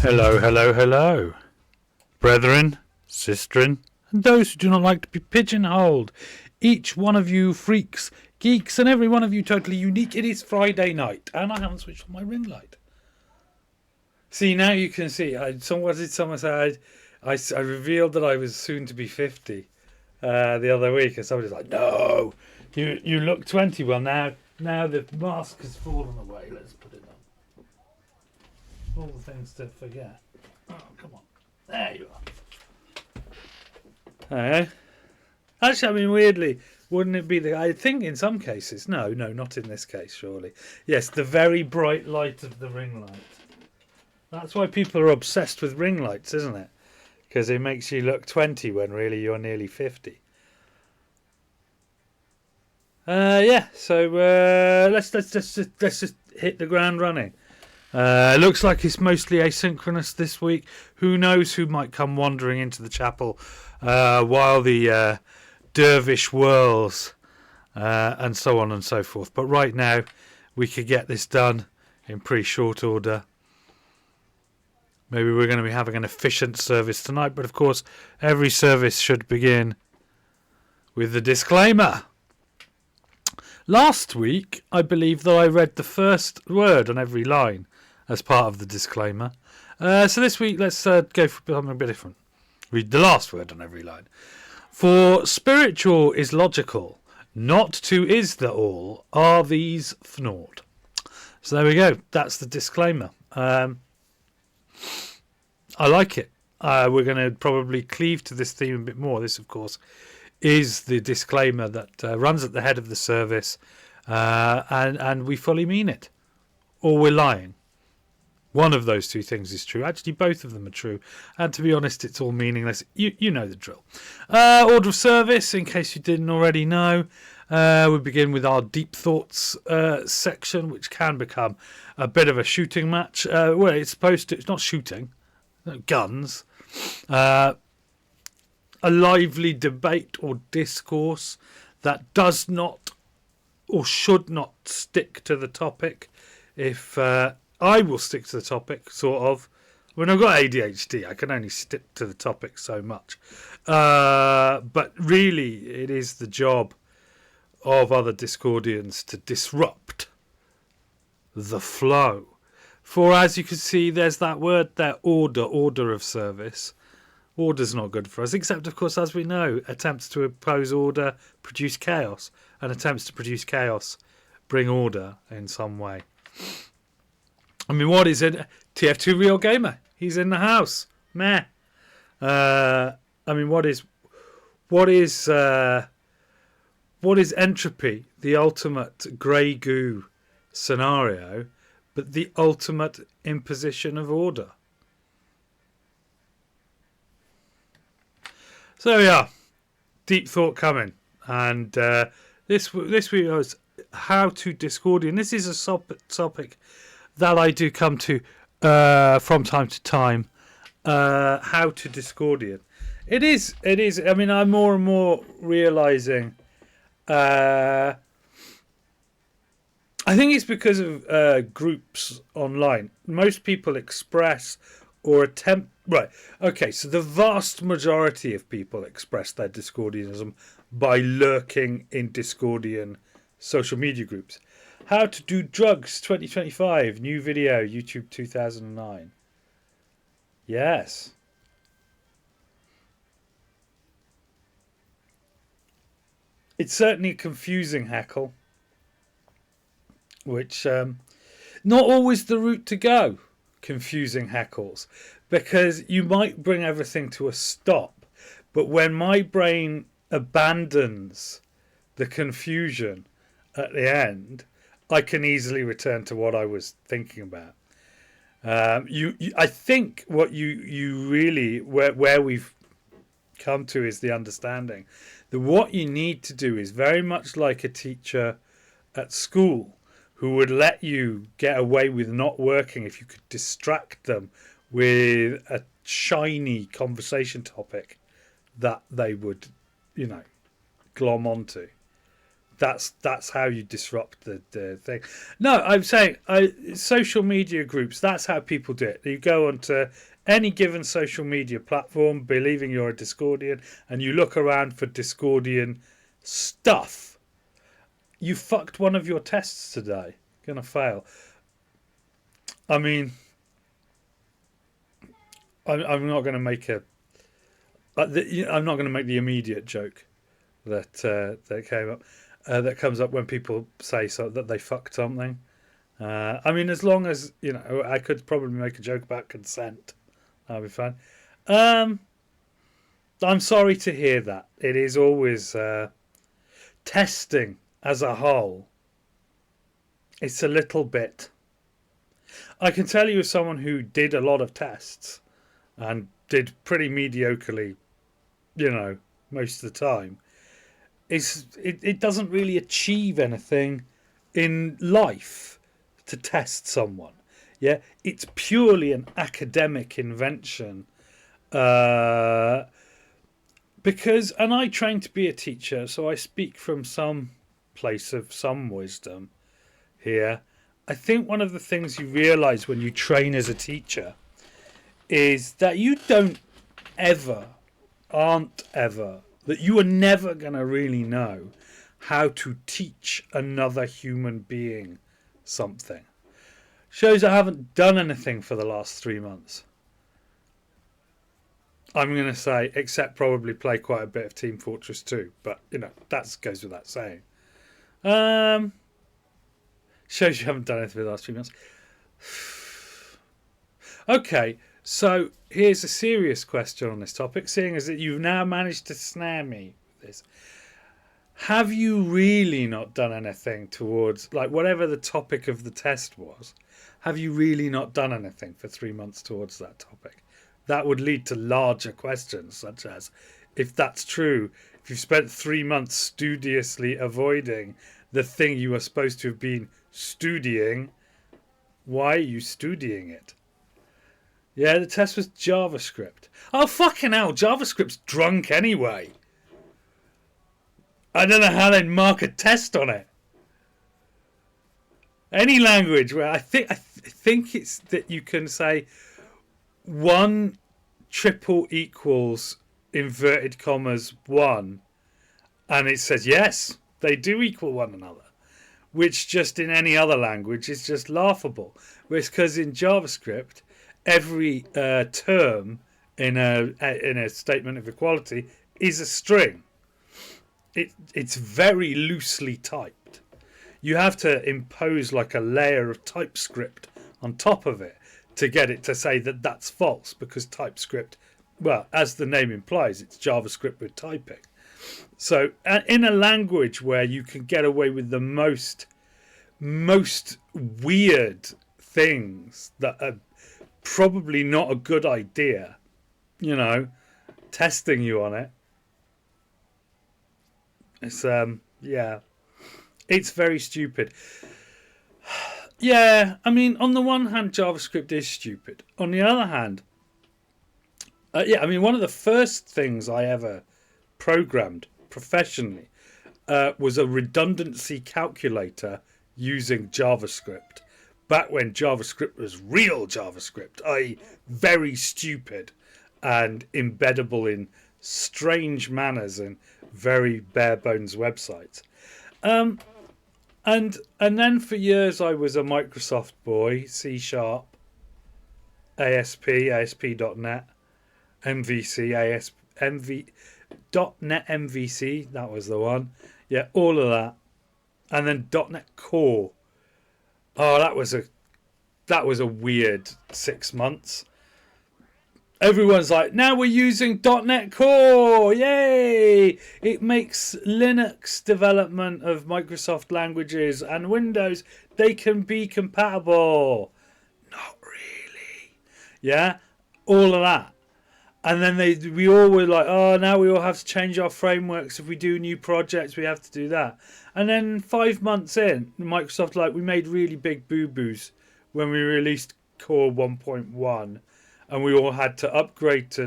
Hello, hello, hello. Brethren, sistren, and those who do not like to be pigeonholed. Each one of you freaks, geeks, and every one of you totally unique. It is Friday night, and I haven't switched on my ring light. See, now you can see. What did someone say? I revealed that I was soon to be 50 the other week, and somebody's like, no, you look 20. Well, now the mask has fallen away. Let's put it on. All the things to forget. Oh, come on. There you are. Actually, I mean, weirdly, wouldn't it be I think in some cases. No, not in this case, surely. Yes, the very bright light of the ring light. That's why people are obsessed with ring lights, isn't it? Because it makes you look 20 when really you're nearly 50. So let's just hit the ground running. Looks like it's mostly asynchronous this week. Who knows who might come wandering into the chapel while the dervish whirls and so on and so forth. But right now, we could get this done in pretty short order. Maybe we're going to be having an efficient service tonight. But of course, every service should begin with the disclaimer. Last week, I believe that I read the first word on every line as part of the disclaimer. So this week, let's go for something a bit different. Read the last word on every line. For spiritual is logical, not to is the all, are these fnaught. So there we go. That's the disclaimer. I like it. We're going to probably cleave to this theme a bit more. This, of course, is the disclaimer that runs at the head of the service, and we fully mean it. Or we're lying. One of those two things is true. Actually, both of them are true. And to be honest, it's all meaningless. You know the drill. Order of service, in case you didn't already know. We begin with our Deep Thoughts section, which can become a bit of a shooting match. Well, it's supposed to. It's not shooting. No, guns. A lively debate or discourse that does not or should not stick to the topic. If I will stick to the topic, sort of. When I've got ADHD, I can only stick to the topic so much. But really, it is the job of other Discordians to disrupt the flow. For as you can see, there's that word there, order of service. Order's not good for us, except, of course, as we know, attempts to impose order produce chaos, and attempts to produce chaos bring order in some way. I mean, what is it? TF2 Real Gamer. He's in the house. Meh. I mean, what is entropy? The ultimate grey goo scenario, but the ultimate imposition of order. So there we are. Deep thought coming. And this week was how to Discordian. This is a topic that I do come to from time to time. How to Discordian. It is. I mean, I'm more and more realising. I think it's because of groups online. Most people express or attempt. Right. Okay. So the vast majority of people express their Discordianism by lurking in Discordian social media groups. How to do drugs 2025. New video. YouTube 2009. Yes. It's certainly a confusing heckle. Which not always the route to go. Confusing heckles. Because you might bring everything to a stop. But when my brain abandons the confusion at the end, I can easily return to what I was thinking about. I think what you really where we've come to is the understanding that what you need to do is very much like a teacher at school who would let you get away with not working if you could distract them with a shiny conversation topic that they would, glom onto. That's how you disrupt the thing. No, I'm saying social media groups. That's how people do it. You go onto any given social media platform, believing you're a Discordian, and you look around for Discordian stuff. You fucked one of your tests today. Gonna fail. I mean, I'm not going to make I'm not going to make the immediate joke that came up. That comes up when people say so that they fucked something. I mean, as long as I could probably make a joke about consent. That'd be fine. I'm sorry to hear that. It is always testing as a whole. It's a little bit. I can tell you as someone who did a lot of tests and did pretty mediocrely, most of the time. It doesn't really achieve anything in life to test someone. Yeah, it's purely an academic invention. Because, and I trained to be a teacher, so I speak from some place of some wisdom here. I think one of the things you realise when you train as a teacher is that you that you are never going to really know how to teach another human being something. Shows I haven't done anything for the last 3 months. I'm going to say, except probably play quite a bit of Team Fortress 2, but that goes without saying. Shows you haven't done anything for the last 3 months. Okay, so here's a serious question on this topic, seeing as that you've now managed to snare me with this. Have you really not done anything towards, like, whatever the topic of the test was, have you really not done anything for 3 months towards that topic? That would lead to larger questions, such as, if that's true, if you've spent 3 months studiously avoiding the thing you were supposed to have been studying, why are you studying it? Yeah, the test was JavaScript. Oh, fucking hell, JavaScript's drunk anyway. I don't know how they'd mark a test on it. Any language where I think it's that you can say 1 triple equals inverted commas 1, and it says yes, they do equal one another, which just in any other language is just laughable. Whereas because in JavaScript, every term in a statement of equality is a string. It's very loosely typed. You have to impose like a layer of TypeScript on top of it to get it to say that that's false, because TypeScript, well, as the name implies, it's JavaScript with typing. So in a language where you can get away with the most weird things that are probably not a good idea, testing you on it. It's it's very stupid. Yeah, I mean, on the one hand, JavaScript is stupid. On the other hand, one of the first things I ever programmed professionally was a redundancy calculator using JavaScript. Back when JavaScript was real JavaScript, i.e. very stupid and embeddable in strange manners and very bare bones websites. And then for years I was a Microsoft boy, C#, ASP, ASP.NET, MVC, .NET MVC, that was the one. Yeah, all of that. And then .NET Core. Oh, that was a weird 6 months. Everyone's like, now we're using .NET Core, yay! It makes Linux development of Microsoft languages and Windows, they can be compatible. Not really. Yeah, all of that. And then we all were like, oh, now we all have to change our frameworks. If we do new projects, we have to do that. And then 5 months in, Microsoft, we made really big boo-boos when we released Core 1.1. And we all had to upgrade to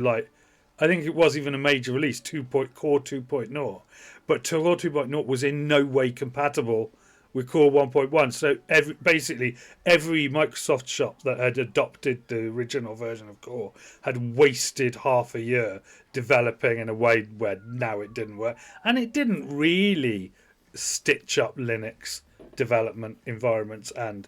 I think it was even a major release, Core 2.0. But Core 2.0 was in no way compatible with Core 1.1. So basically every Microsoft shop that had adopted the original version of Core had wasted half a year developing in a way where now it didn't work. And it didn't really stitch up Linux development environments and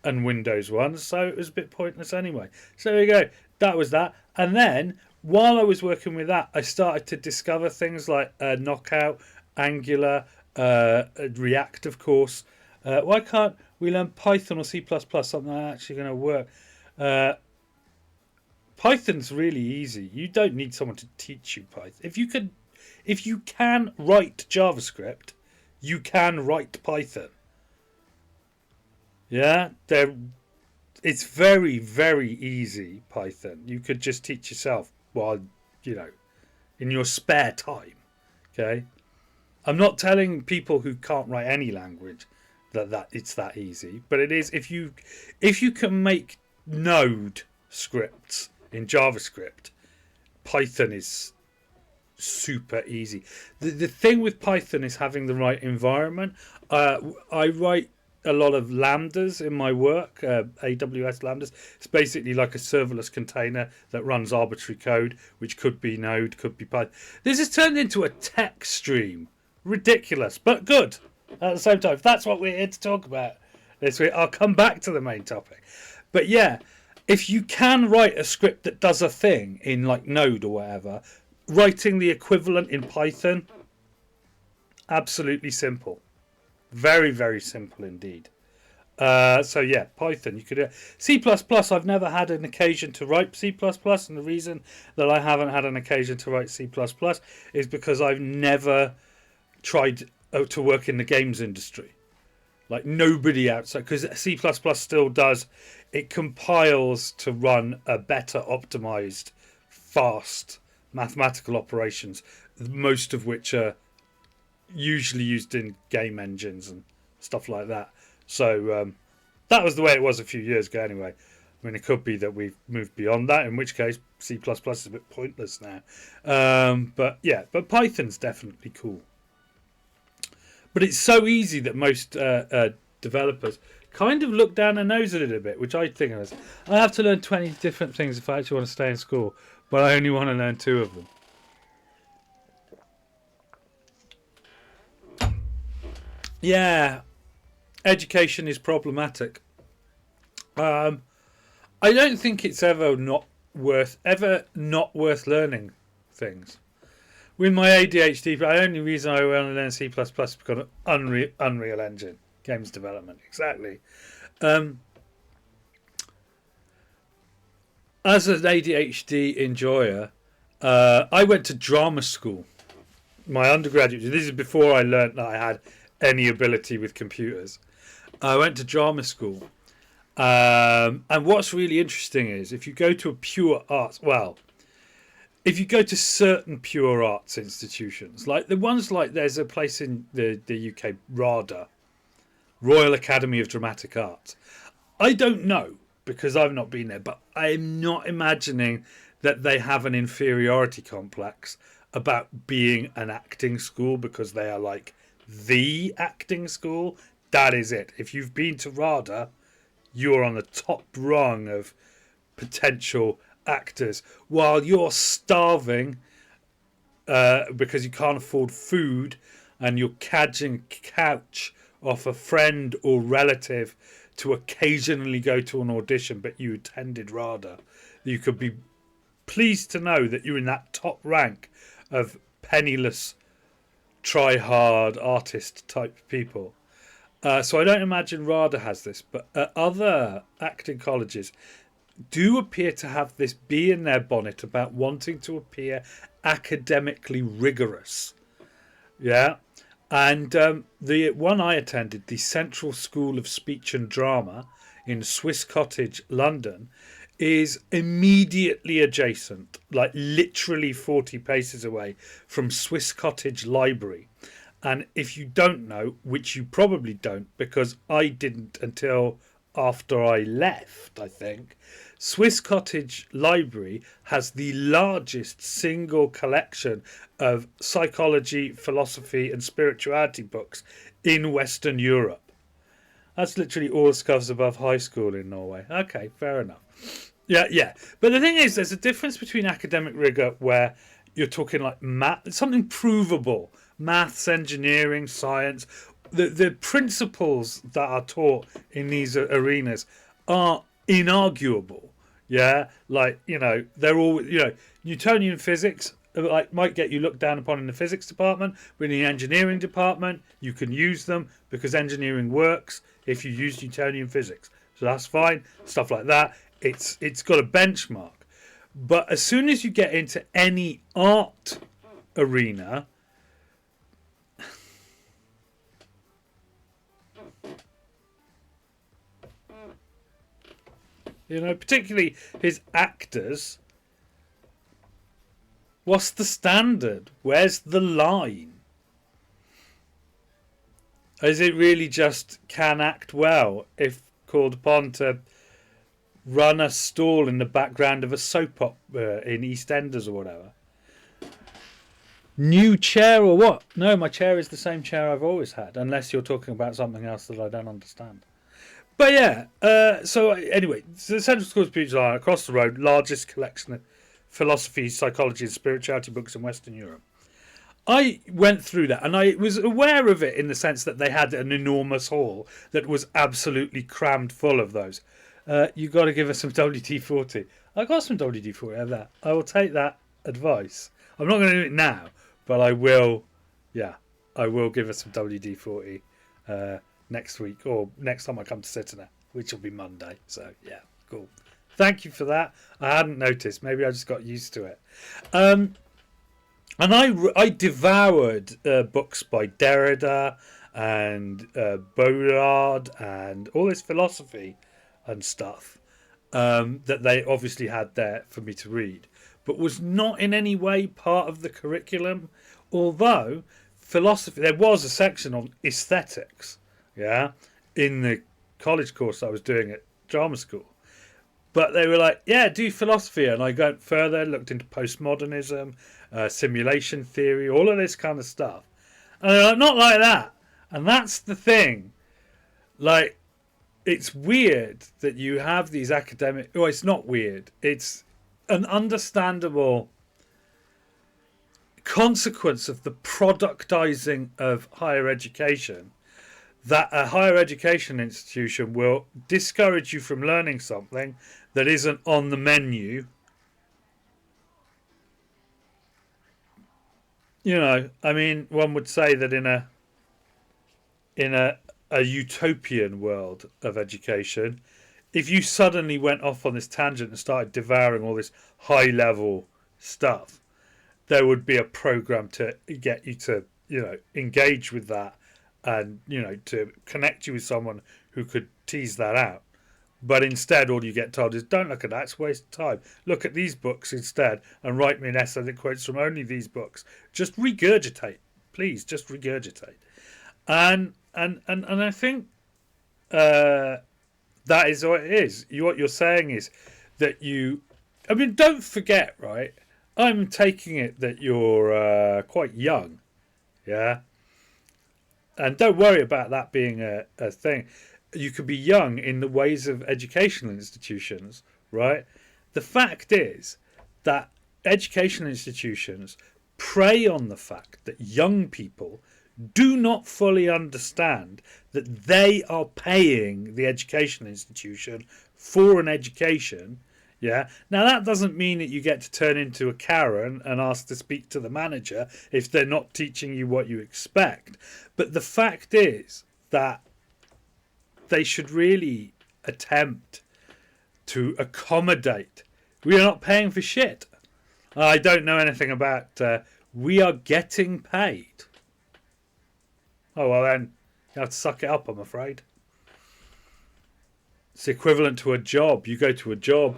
Windows ones, so it was a bit pointless anyway. So there you go. That was that. And then while I was working with that, I started to discover things like Knockout, Angular, React, of course. Why can't we learn Python or C++, something that's actually going to work? Python's really easy. You don't need someone to teach you Python. If you can write JavaScript, you can write Python. Yeah, it's very, very easy, Python. You could just teach yourself while, in your spare time. Okay? I'm not telling people who can't write any language that it's that easy, but it is if you can make Node scripts in JavaScript, Python is super easy. The thing with Python is having the right environment. I write a lot of lambdas in my work, AWS lambdas. It's basically like a serverless container that runs arbitrary code, which could be Node, could be Python. This has turned into a tech stream. Ridiculous, but good at the same time. If that's what we're here to talk about this week, I'll come back to the main topic. But yeah, if you can write a script that does a thing in like Node or whatever, writing the equivalent in Python, absolutely simple. Very, very simple indeed. So yeah, Python. You could C++. I've never had an occasion to write C++, and the reason that I haven't had an occasion to write C++ is because I've never tried to work in the games industry. Like nobody outside, because C++ still does. It compiles to run a better optimized, fast mathematical operations, most of which are usually used in game engines and stuff like that. So that was the way it was a few years ago anyway. I mean, it could be that we've moved beyond that, in which case C++ is a bit pointless now. But Python's definitely cool. But it's so easy that most developers kind of look down their nose a little bit, which I think is, I have to learn 20 different things if I actually want to stay in school, but I only want to learn 2 of them. Yeah, education is problematic. I don't think it's ever not worth learning things. With my ADHD, the only reason I want to learn C++ is because of Unreal Engine games development. Exactly. As an ADHD enjoyer, I went to drama school. My undergraduate. This is before I learnt that I had any ability with computers. I went to drama school. And what's really interesting is if you go to a pure arts, if you go to certain pure arts institutions, like the ones like there's a place in the UK, RADA, Royal Academy of Dramatic Arts. I don't know because I've not been there, but I'm not imagining that they have an inferiority complex about being an acting school because they are like the acting school. That is it. If you've been to RADA, you're on the top rung of potential actors while you're starving because you can't afford food and you're cadging couch off a friend or relative to occasionally go to an audition, but you attended RADA. You could be pleased to know that you're in that top rank of penniless, try-hard artist type people. So I don't imagine RADA has this, but other acting colleges do appear to have this bee in their bonnet about wanting to appear academically rigorous. Yeah. And the one I attended, the Central School of Speech and Drama in Swiss Cottage, London, is immediately adjacent, like literally 40 paces away from Swiss Cottage Library. And if you don't know, which you probably don't, because I didn't until after I left, I think, Swiss Cottage Library has the largest single collection of psychology, philosophy, and spirituality books in Western Europe. That's literally all scuffs above high school in Norway. Okay, fair enough. Yeah. But the thing is, there's a difference between academic rigor where you're talking like math, something provable, maths, engineering, science. The principles that are taught in these arenas are inarguable. Yeah, like they're all Newtonian physics like might get you looked down upon in the physics department, but in the engineering department you can use them because engineering works if you use Newtonian physics. So that's fine. Stuff like that. It's got a benchmark. But as soon as you get into any art arena, particularly his actors, what's the standard? Where's the line? Is it really just can act well if called upon to run a stall in the background of a soap opera in EastEnders or whatever? New chair or what? No, my chair is the same chair I've always had, unless you're talking about something else that I don't understand. But yeah, so anyway, the Central School of Speech are across the road, largest collection of philosophy, psychology, and spirituality books in Western Europe. I went through that and I was aware of it in the sense that they had an enormous hall that was absolutely crammed full of those. You got to give us some WD-40. I got some WD-40 of that. I will take that advice. I'm not going to do it now, but I will. Yeah, I will give us some WD-40 next week or next time I come to Sittinger, which will be Monday. So yeah, cool. Thank you for that. I hadn't noticed. Maybe I just got used to it. And I devoured books by Derrida and Baudrillard and all this philosophy and stuff that they obviously had there for me to read, but was not in any way part of the curriculum. Although philosophy, there was a section on aesthetics, in the college course I was doing at drama school. But they were like, yeah, do philosophy. And I went further, looked into postmodernism, simulation theory, all of this kind of stuff. And they're like, not like that. And that's the thing. Like, it's weird that you have these academic... Well, it's not weird. It's an understandable consequence of the productizing of higher education, that a higher education institution will discourage you from learning something that isn't on the menu. I mean, one would say that in a utopian world of education, if you suddenly went off on this tangent and started devouring all this high level stuff, there would be a program to get you to, engage with that and, to connect you with someone who could tease that out. But instead, all you get told is, don't look at that, it's a waste of time. Look at these books instead and write me an essay that quotes from only these books. Just regurgitate. Please, just regurgitate. And I think that is what it is. What you're saying is that don't forget, right? I'm taking it that you're quite young. Yeah? And don't worry about that being a thing. You could be young in the ways of educational institutions, right? The fact is that educational institutions prey on the fact that young people do not fully understand that they are paying the educational institution for an education. Yeah. Now, that doesn't mean that you get to turn into a Karen and ask to speak to the manager if they're not teaching you what you expect. But the fact is that they should really attempt to accommodate. We are not paying for shit. I don't know anything about we are getting paid. Oh, well then, you have to suck it up, I'm afraid. It's equivalent to a job. You go to a job,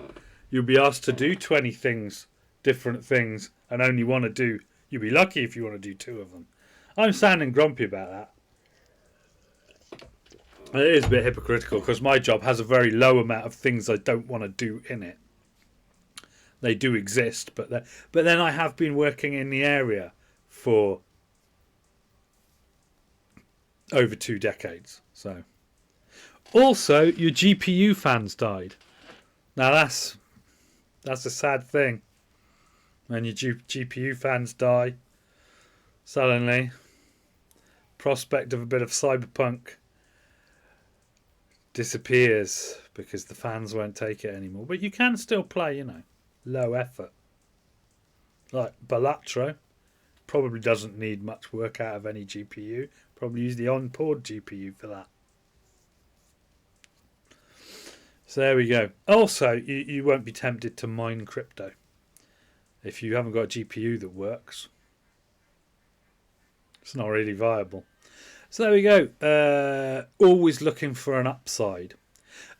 you'll be asked to do 20 things, different things, and only want to do... You'll be lucky if you want to do 2 of them. I'm sounding grumpy about that. It is a bit hypocritical because my job has a very low amount of things I don't want to do in it. They do exist, but then I have been working in the area for over 2 decades. So, also your GPU fans died. Now that's a sad thing. When your GPU fans die, suddenly, prospect of a bit of cyberpunk disappears because the fans won't take it anymore. But you can still play, low effort. Like Balatro, probably doesn't need much work out of any GPU. Probably use the on-board GPU for that. So there we go. Also, you won't be tempted to mine crypto if you haven't got a GPU that works. It's not really viable. So there we go. Always looking for an upside.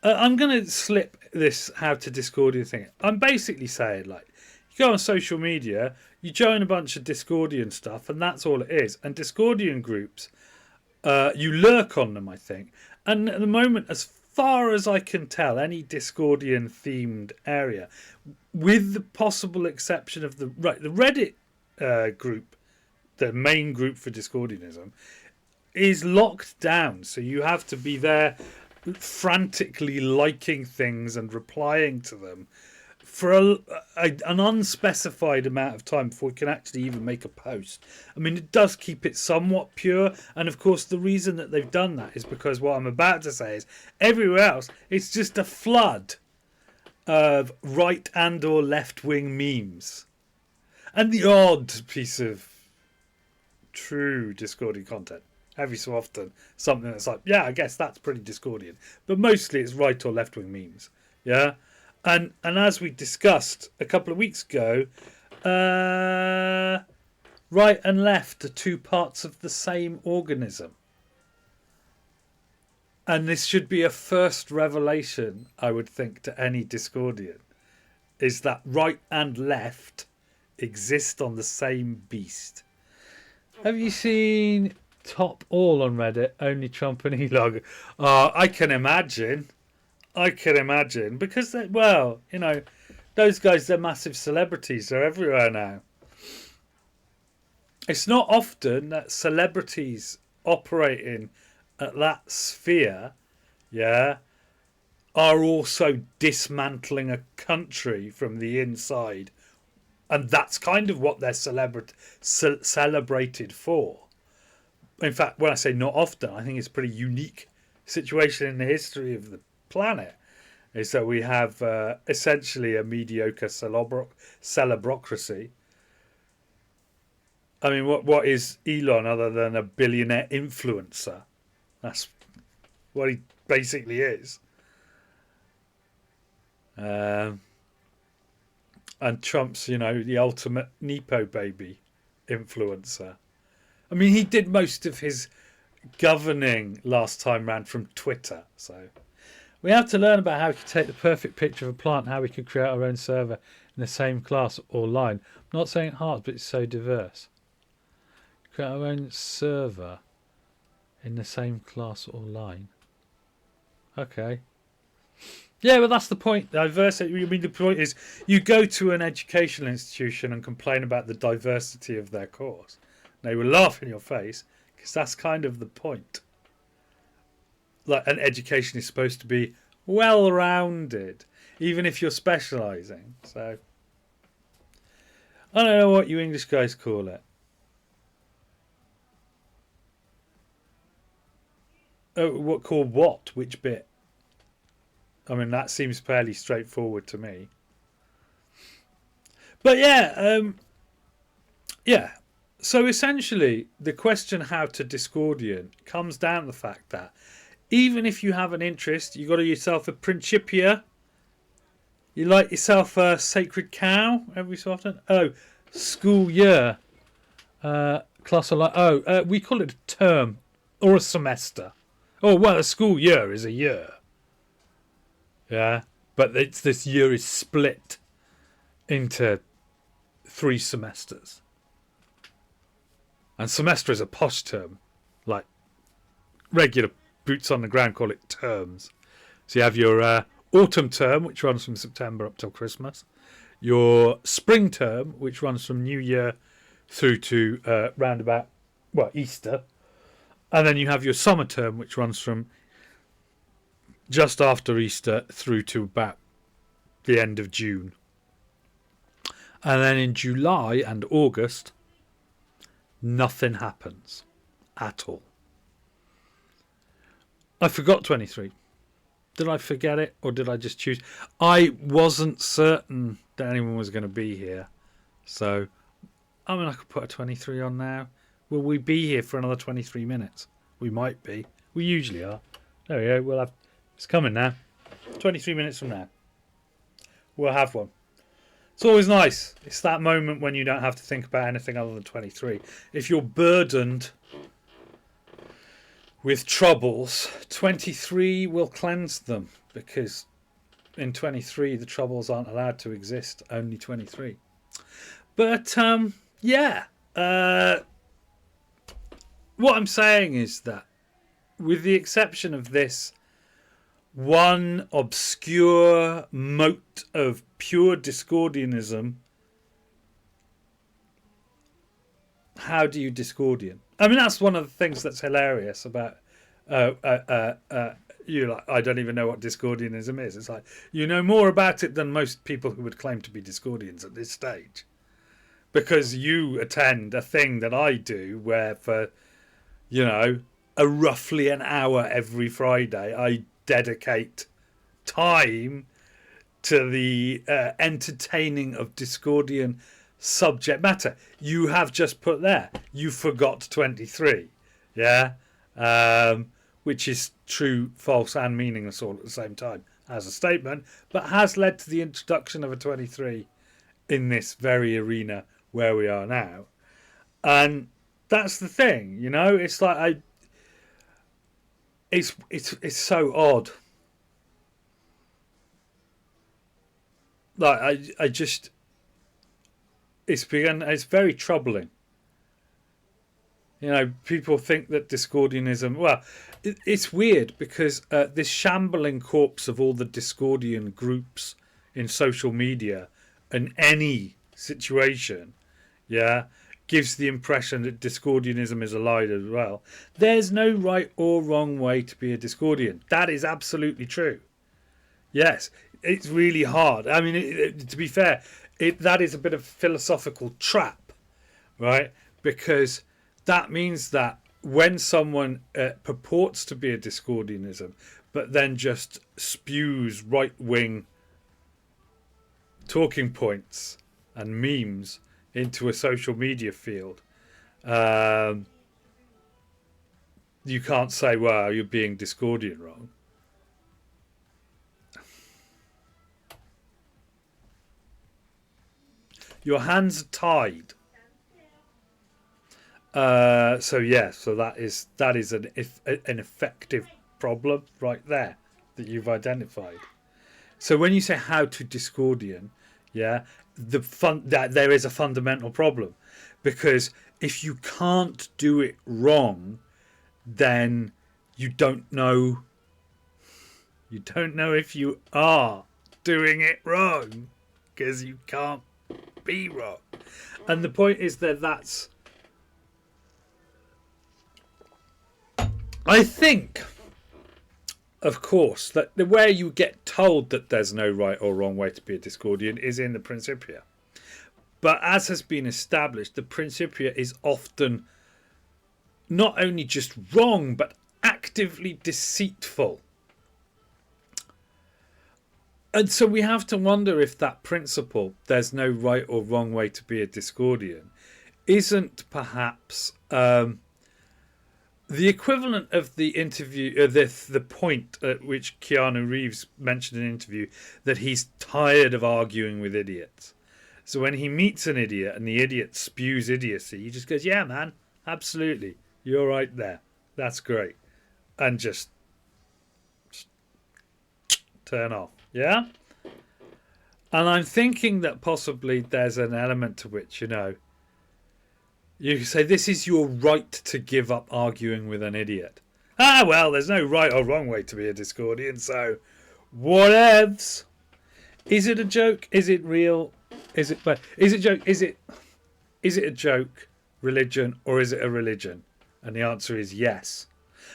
I'm going to slip this how to Discordian thing. I'm basically saying, like, you go on social media, you join a bunch of Discordian stuff, and that's all it is. And Discordian groups, you lurk on them, I think. And at the moment, as far as I can tell, any Discordian themed area, with the possible exception of the Reddit group, the main group for Discordianism, is locked down. So you have to be there frantically liking things and replying to them for an unspecified amount of time before you can actually even make a post. I mean, it does keep it somewhat pure. And of course, the reason that they've done that is because what I'm about to say is everywhere else, it's just a flood of right and or left wing memes. And the odd piece of true Discordian content. Every so often, something that's like, yeah, I guess that's pretty Discordian. But mostly it's right or left wing memes. Yeah? And as we discussed a couple of weeks ago, right and left are two parts of the same organism. And this should be a first revelation, I would think, to any Discordian, is that right and left exist on the same beast. Have you seen Top All on Reddit? Only Trump and Elon. I can imagine. Because, those guys, they're massive celebrities. They're everywhere now. It's not often that celebrities operating at that sphere, are also dismantling a country from the inside. And that's kind of what they're celebrated for. In fact, when I say not often, I think it's a pretty unique situation in the history of the planet. Is that we have essentially a mediocre celebrocracy. I mean, what is Elon other than a billionaire influencer? That's what he basically is. And Trump's, the ultimate Nepo baby influencer. I mean, he did most of his governing last time round from Twitter. So we have to learn about how we can take the perfect picture of a plant and how we can create our own server in the same class or line. I'm not saying hard, but it's so diverse. Create our own server in the same class or line. Okay. Yeah, but that's the point. Diversity. I mean, the point is, you go to an educational institution and complain about the diversity of their course. They will laugh in your face because that's kind of the point. Like, an education is supposed to be well-rounded, even if you're specialising. So, I don't know what you English guys call it. Oh, what? Which bit? I mean, that seems fairly straightforward to me. But yeah. So essentially, the question how to Discordian comes down to the fact that even if you have an interest, you got to yourself a Principia. You like yourself a Sacred Cow every so often. Oh, school year. Class of we call it a term or a semester. Oh, well, a school year is a year. Yeah, but this year is split into 3 semesters. And semester is a posh term, like regular boots on the ground call it terms. So you have your autumn term, which runs from September up till Christmas. Your spring term, which runs from New Year through to round about, Easter. And then you have your summer term, which runs from just after Easter through to about the end of June. And then in July and August, nothing happens at all. I forgot 23. Did I forget it, or did I just choose? I wasn't certain that anyone was going to be here. So, I mean, I could put a 23 on now. Will we be here for another 23 minutes? We might be. We usually are. There we go. We'll have... It's coming now. 23 minutes from now. We'll have one. It's always nice. It's that moment when you don't have to think about anything other than 23. If you're burdened with troubles, 23 will cleanse them, because in 23 the troubles aren't allowed to exist, only 23. But what I'm saying is that, with the exception of this one obscure mote of pure Discordianism, how do you Discordian? I mean, that's one of the things that's hilarious about you. Like, I don't even know what Discordianism is. It's like, you know more about it than most people who would claim to be Discordians at this stage, because you attend a thing that I do, where for roughly an hour every Friday, I dedicate time to the entertaining of Discordian subject matter. You have just put there, you forgot 23, which is true, false and meaningless all at the same time as a statement, but has led to the introduction of a 23 in this very arena where we are now. And that's the thing, it's like it's so odd. Like I just, it's very troubling. People think that Discordianism, it's weird, because this shambling corpse of all the Discordian groups in social media and any situation, gives the impression that Discordianism is a lie as well. There's no right or wrong way to be a Discordian. That is absolutely true. Yes, it's really hard. I mean, to be fair, that is a bit of a philosophical trap, right? Because that means that when someone purports to be a Discordianism, but then just spews right-wing talking points and memes into a social media field, you can't say, well, you're being Discordian wrong. Your hands are tied. So that is an effective problem right there that you've identified. So when you say how to Discordian, that there is a fundamental problem, because if you can't do it wrong, then you don't know if you are doing it wrong, because you can't be wrong. And the point is that's, I think, of course, that the way you get told that there's no right or wrong way to be a Discordian is in the Principia. But as has been established, the Principia is often not only just wrong, but actively deceitful. And so we have to wonder if that principle, there's no right or wrong way to be a Discordian, isn't perhaps the equivalent of the interview, the point at which Keanu Reeves mentioned in an interview that he's tired of arguing with idiots. So when he meets an idiot and the idiot spews idiocy, he just goes, yeah, man, absolutely. You're right there. That's great. And just turn off. Yeah? And I'm thinking that possibly there's an element to which, you say this is your right to give up arguing with an idiot. Ah, well, there's no right or wrong way to be a Discordian, so whatevs. Is it a joke? Is it real? Is it? Is it a joke? Is it a joke? Religion, or is it a religion? And the answer is yes.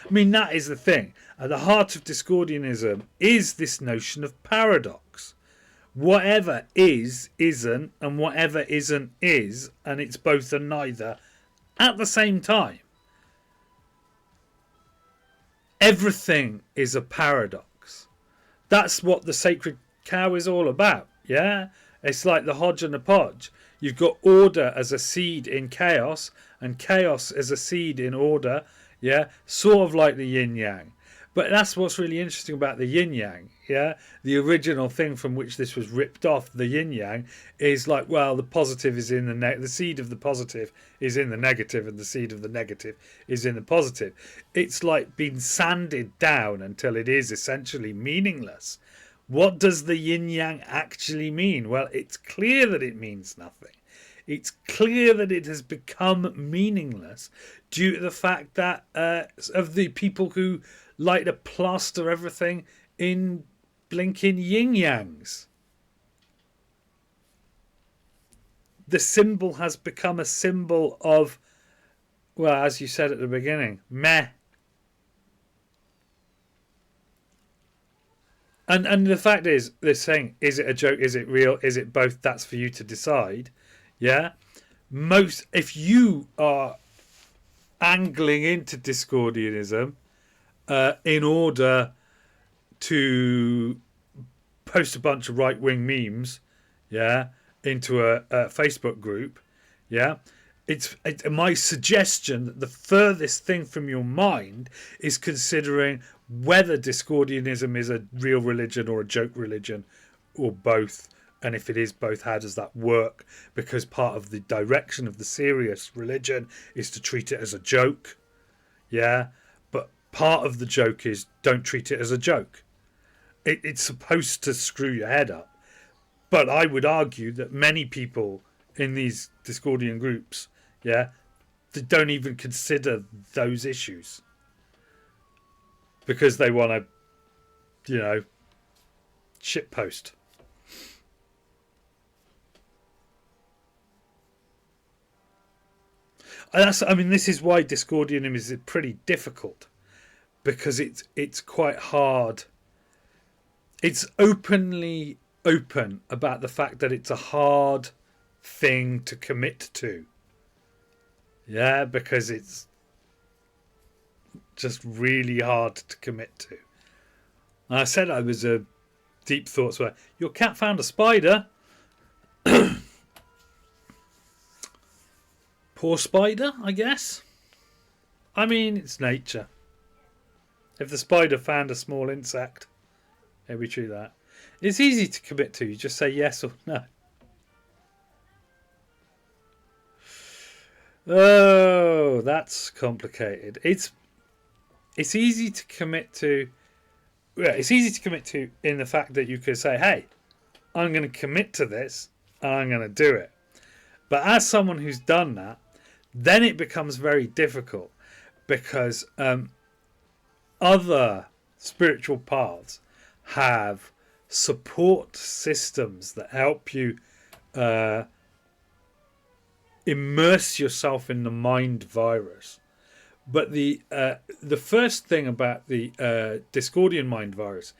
I mean, that is the thing. At the heart of Discordianism is this notion of paradox. Whatever is, isn't, and whatever isn't, is, and it's both and neither at the same time. Everything is a paradox. That's what the sacred cow is all about, yeah? It's like the hodge and the podge. You've got order as a seed in chaos, and chaos as a seed in order, yeah? Sort of like the yin yang. But that's what's really interesting about the yin yang, yeah? The original thing from which this was ripped off, the yin yang, is like, well, the positive is in the seed of the positive is in the negative, and the seed of the negative is in the positive. It's like been sanded down until it is essentially meaningless. What does the yin yang actually mean? Well, it's clear that it means nothing. It's clear that it has become meaningless due to the fact that of the people who like to plaster everything in blinking yin yangs. The symbol has become a symbol of, well, as you said at the beginning, meh. And the fact is, they're saying, is it a joke? Is it real? Is it both? That's for you to decide. Yeah. If you are angling into Discordianism in order to post a bunch of right-wing memes, yeah, into a Facebook group, yeah, it's my suggestion that the furthest thing from your mind is considering whether Discordianism is a real religion or a joke religion or both. And if it is both, how does that work? Because part of the direction of the serious religion is to treat it as a joke. Yeah. But part of the joke is don't treat it as a joke. It's supposed to screw your head up. But I would argue that many people in these Discordian groups, yeah, they don't even consider those issues. Because they want to, shitpost. This is why Discordianism is pretty difficult, because it's quite hard. It's openly open about the fact that it's a hard thing to commit to. Yeah, because it's just really hard to commit to. And I said I was a deep thoughts where your cat found a spider. Poor spider, I guess. I mean, it's nature. If the spider found a small insect, yeah, we treat that. It's easy to commit to. You just say yes or no. Oh, that's complicated. It's easy to commit to. Yeah, it's easy to commit to in the fact that you could say, "Hey, I'm going to commit to this, and I'm going to do it." But as someone who's done that, then it becomes very difficult because other spiritual paths have support systems that help you immerse yourself in the mind virus. But the first thing about the Discordian mind virus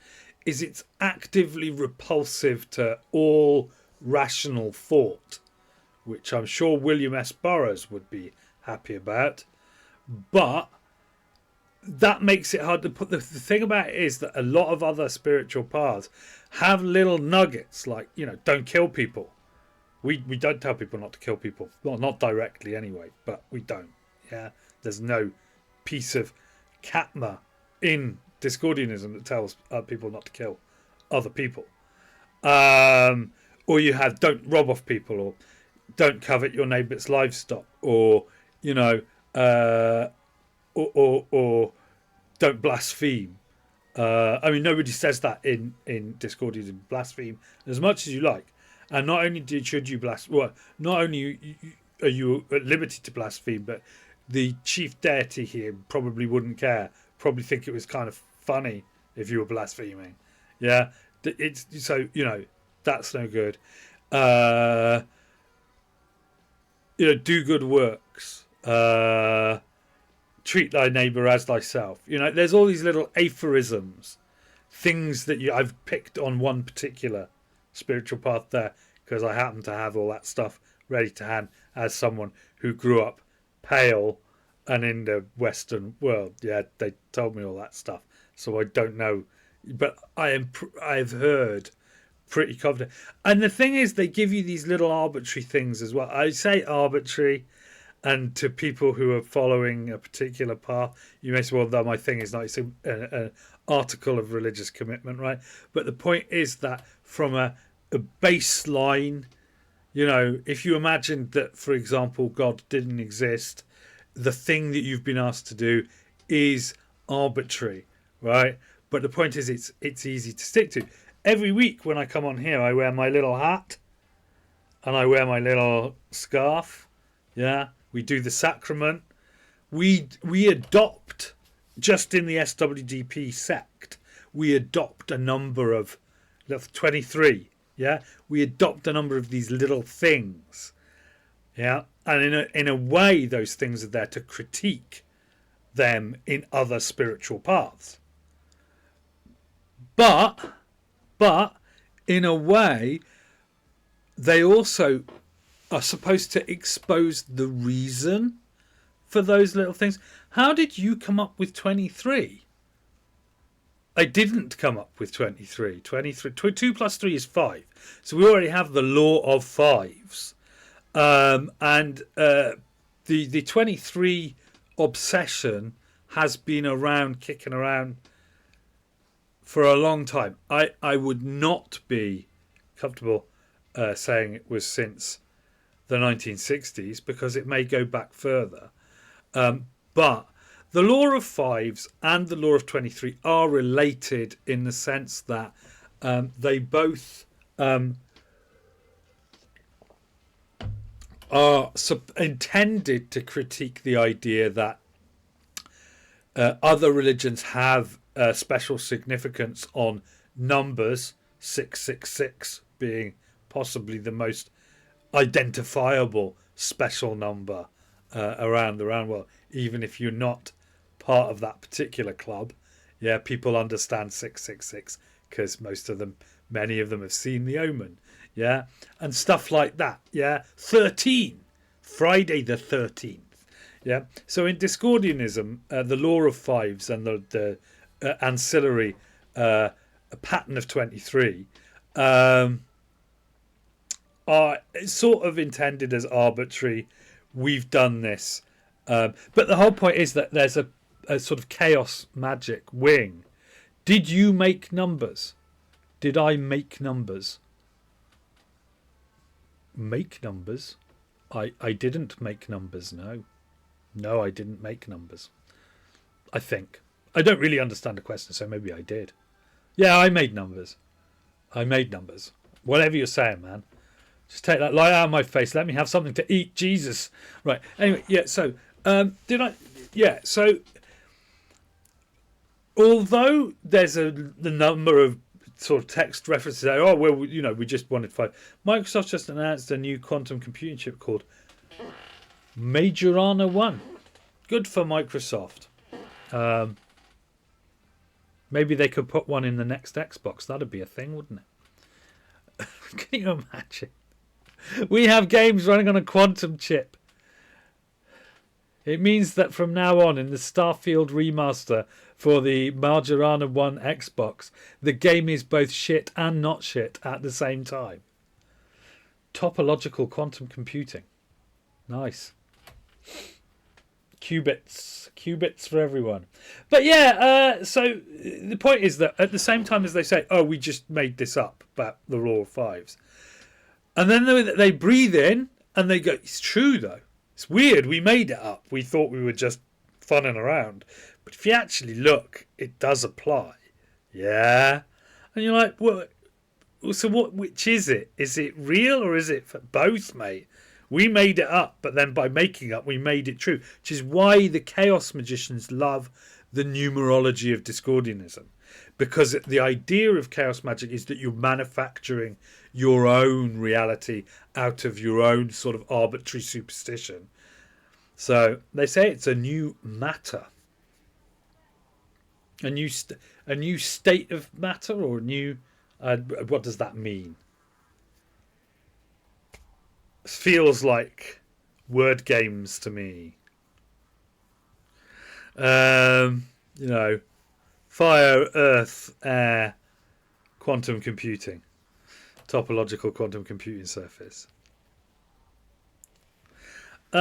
is it's actively repulsive to all rational thought, which I'm sure William S. Burroughs would be happy about. But that makes it hard to put. The thing about it is that a lot of other spiritual paths have little nuggets like, don't kill people. We don't tell people not to kill people. Well, not directly anyway, but we don't. Yeah, there's no piece of katma in Discordianism that tells people not to kill other people. Or you have don't rob off people, or don't covet your neighbour's livestock, or or don't blaspheme. Nobody says that in Discordianism. Blaspheme as much as you like, and not only should you blaspheme. Well, not only are you at liberty to blaspheme, but the chief deity here probably wouldn't care probably think it was kind of funny if you were blaspheming. Yeah, it's so that's no good. Uh, do good works. Treat thy neighbour as thyself. There's all these little aphorisms, things that I've picked on one particular spiritual path there because I happen to have all that stuff ready to hand as someone who grew up pale and in the Western world. Yeah, they told me all that stuff, so I don't know, but I've heard pretty confident. And the thing is, they give you these little arbitrary things as well. I say arbitrary, and to people who are following a particular path, you may say, well, that my thing is not. It's an article of religious commitment, right? But the point is that from a baseline, if you imagined that, for example, God didn't exist, the thing that you've been asked to do is arbitrary, right? But the point is, it's easy to stick to. Every week when I come on here, I wear my little hat and I wear my little scarf. Yeah, we do the sacrament. We adopt, just in the SWDP sect, we adopt a number of 23. Yeah, we adopt a number of these little things. Yeah, and in a way, those things are there to critique them in other spiritual paths. But in a way, they also are supposed to expose the reason for those little things. How did you come up with 23? I didn't come up with 23. 2 plus 3 is 5. So we already have the law of fives. And the 23 obsession has been kicking around for a long time. I would not be comfortable saying it was since the 1960s because it may go back further. But the law of fives and the law of 23 are related in the sense that they both are intended to critique the idea that other religions have special significance on numbers, 666 being possibly the most identifiable special number around the round world. Even if you're not part of that particular club, yeah, people understand 666 because many of them have seen The Omen, yeah, and stuff like that, yeah. 13, Friday the 13th, yeah. So in Discordianism, the law of fives and the ancillary pattern of 23 are sort of intended as arbitrary. We've done this, but the whole point is that there's a sort of chaos magic wing. Did you make numbers? Did I make numbers? Make numbers? I didn't make numbers, no. No, I didn't make numbers. I think. I don't really understand the question, so maybe I did. Yeah, I made numbers. Whatever you're saying, man. Just take that light out of my face. Let me have something to eat, Jesus. Right. Anyway, yeah, so did I? Yeah, so although there's the number of sort of text references there, oh, well, we just wanted 5. Microsoft just announced a new quantum computing chip called Majorana 1. Good for Microsoft. Maybe they could put one in the next Xbox. That'd be a thing, wouldn't it? Can you imagine? We have games running on a quantum chip. It means that from now on in the Starfield remaster for the Majorana 1 Xbox, the game is both shit and not shit at the same time. Topological quantum computing. Nice. Qubits for everyone. But yeah, so the point is that at the same time as they say, oh, we just made this up about the law of fives, and then they breathe in and they go, it's true though. It's weird. We made it up. We thought we were just funning around. But if you actually look, it does apply. Yeah. And you're like, well, so which is it? Is it real or is it for both, mate? We made it up, but then by making up, we made it true. Which is why the chaos magicians love the numerology of Discordianism, because the idea of chaos magic is that you're manufacturing your own reality out of your own sort of arbitrary superstition. So they say it's a new matter, a new state of matter, or a new. What does that mean? Feels like word games to me. Fire, earth, air, quantum computing, topological quantum computing surface. So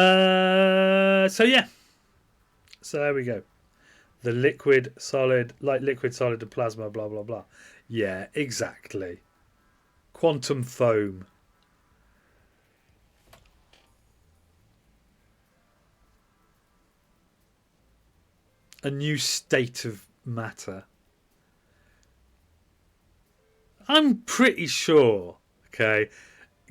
there we go. The liquid, solid, liquid, solid, and plasma, blah blah blah. Yeah, exactly. Quantum foam. A new state of matter. I'm pretty sure, okay,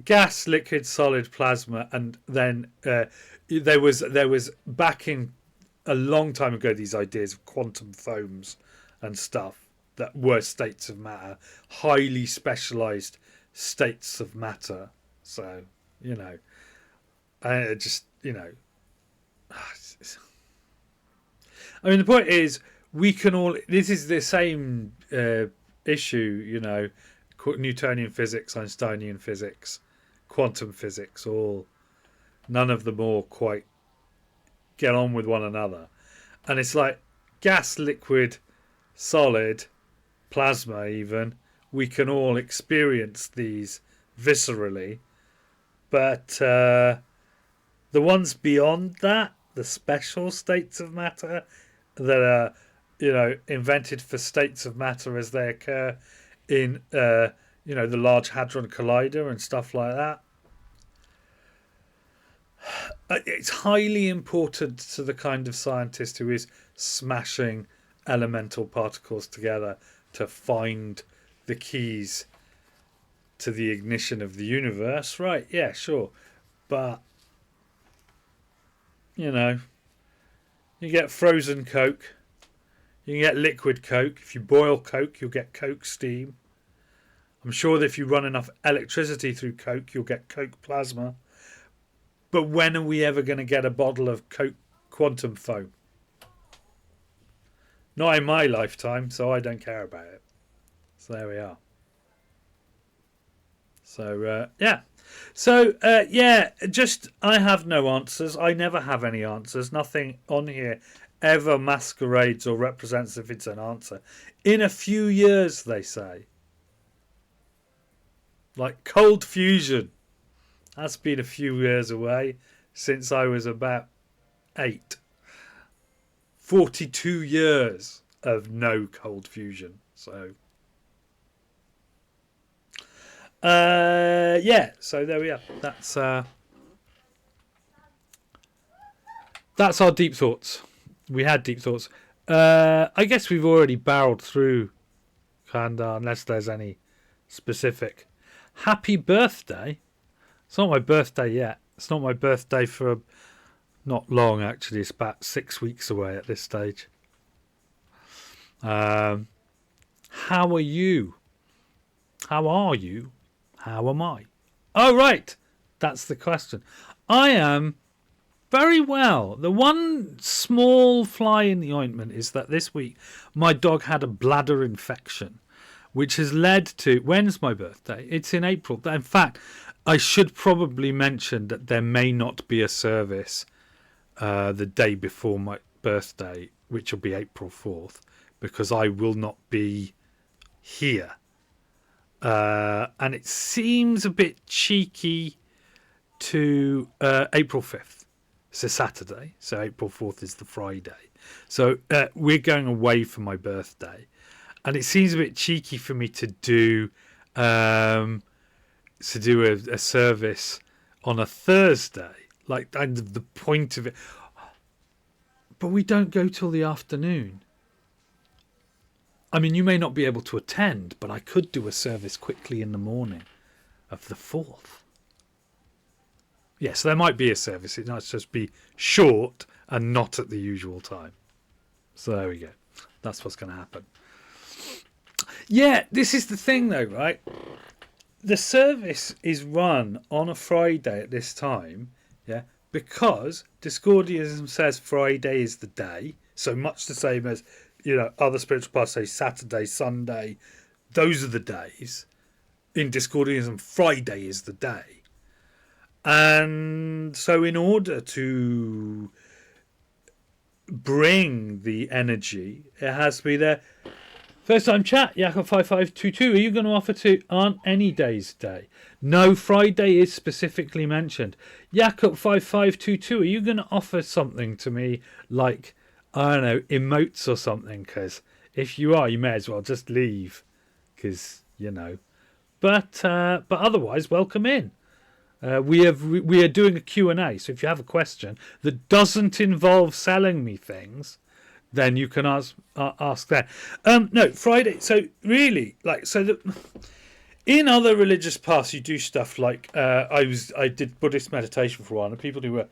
gas, liquid, solid, plasma, and then there was back in a long time ago these ideas of quantum foams and stuff that were states of matter, highly specialized states of matter. So, I mean, the point is, we can all. This is the same issue, Newtonian physics, Einsteinian physics, quantum physics. None of them all quite get on with one another, and it's like gas, liquid, solid, plasma. Even we can all experience these viscerally, but the ones beyond that, the special states of matter that are, invented for states of matter as they occur in, the Large Hadron Collider and stuff like that. It's highly important to the kind of scientist who is smashing elemental particles together to find the keys to the ignition of the universe. Right, yeah, sure. But, you get frozen Coke. You can get liquid Coke. If you boil Coke, you'll get Coke steam. I'm sure that if you run enough electricity through Coke, you'll get Coke plasma. But when are we ever going to get a bottle of Coke quantum foam? Not in my lifetime, so I don't care about it. So there we are. So, yeah. So, just I have no answers. I never have any answers. Nothing on here ever masquerades or represents if it's an answer. In a few years, they say. Like cold fusion. That's been a few years away since I was about 8. 42 years of no cold fusion. So... so there we are. That's our deep thoughts. We had deep thoughts. I guess we've already barreled through Kandar, unless there's any specific. Happy birthday. It's not my birthday yet. It's not my birthday for not long, actually. It's about 6 weeks away at this stage. How are you? How are you? How am I? Oh, right. That's the question. I am very well. The one small fly in the ointment is that this week my dog had a bladder infection, which has led to... When's my birthday? It's in April. In fact, I should probably mention that there may not be a service the day before my birthday, which will be April 4th, because I will not be here. And it seems a bit cheeky to April 5th. It's a Saturday, so April 4th is the Friday. So we're going away for my birthday. And it seems a bit cheeky for me to do a service on a Thursday. Like, the point of it. But we don't go till the afternoon. I mean, you may not be able to attend, but I could do a service quickly in the morning of the 4th. Yes, there might be a service. It might just be short and not at the usual time. So there we go. That's what's going to happen. Yeah, this is the thing though, right? The service is run on a Friday at this time, yeah, because Discordianism says Friday is the day. So much the same as, other spiritual paths say Saturday, Sunday. Those are the days. In Discordianism, Friday is the day. And so in order to bring the energy, it has to be there. First time chat, Jacob5522. Are you going to offer to aren't any days day? No, Friday is specifically mentioned. Jacob5522. Are you going to offer something to me like, I don't know, emotes or something? Because if you are, you may as well just leave. Because, But otherwise, welcome in. We are doing a Q&A. So if you have a question that doesn't involve selling me things, then you can ask there. No, Friday. So really, in other religious paths, you do stuff like I did Buddhist meditation for a while, and people who were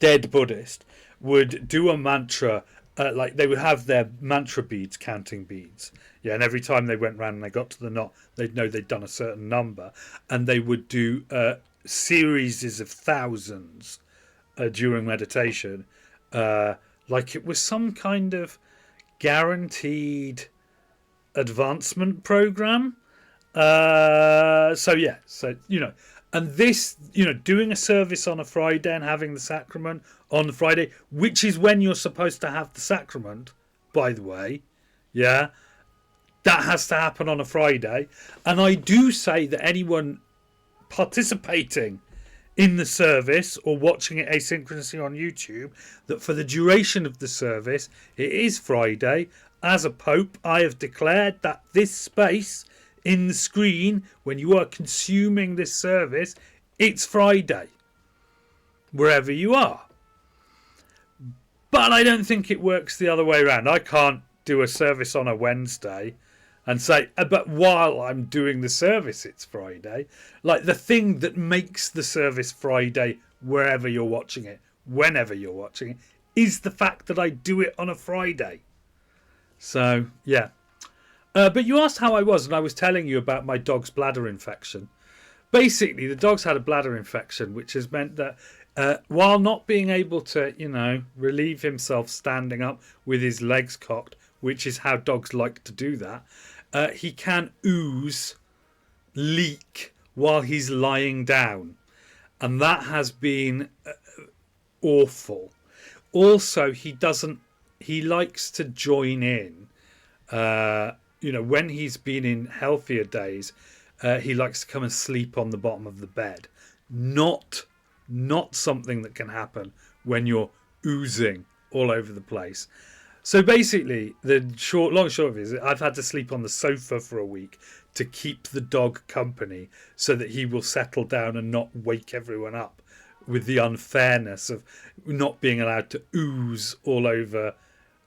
dead Buddhist would do a mantra. They would have their mantra beads, counting beads. Yeah, and every time they went round and they got to the knot, they'd know they'd done a certain number, and they would do series of thousands during meditation. Like it was some kind of guaranteed advancement program. And this, doing a service on a Friday and having the sacrament on the Friday, which is when you're supposed to have the sacrament, by the way, yeah, that has to happen on a Friday. And I do say that anyone participating in the service or watching it asynchronously on YouTube, that for the duration of the service, it is Friday. As a Pope, I have declared that this space in the screen, when you are consuming this service, it's Friday, wherever you are. But I don't think it works the other way around. I can't do a service on a Wednesday and say, but while I'm doing the service, it's Friday. Like the thing that makes the service Friday, wherever you're watching it, whenever you're watching it, is the fact that I do it on a Friday. So, yeah. But you asked how I was, and I was telling you about my dog's bladder infection. Basically, the dog's had a bladder infection, which has meant that while not being able to, relieve himself standing up with his legs cocked, which is how dogs like to do that, he can leak while he's lying down. And that has been awful. Also, he likes to join in. When he's been in healthier days, he likes to come and sleep on the bottom of the bed. Not something that can happen when you're oozing all over the place. So basically, the long short of it is I've had to sleep on the sofa for a week to keep the dog company so that he will settle down and not wake everyone up with the unfairness of not being allowed to ooze all over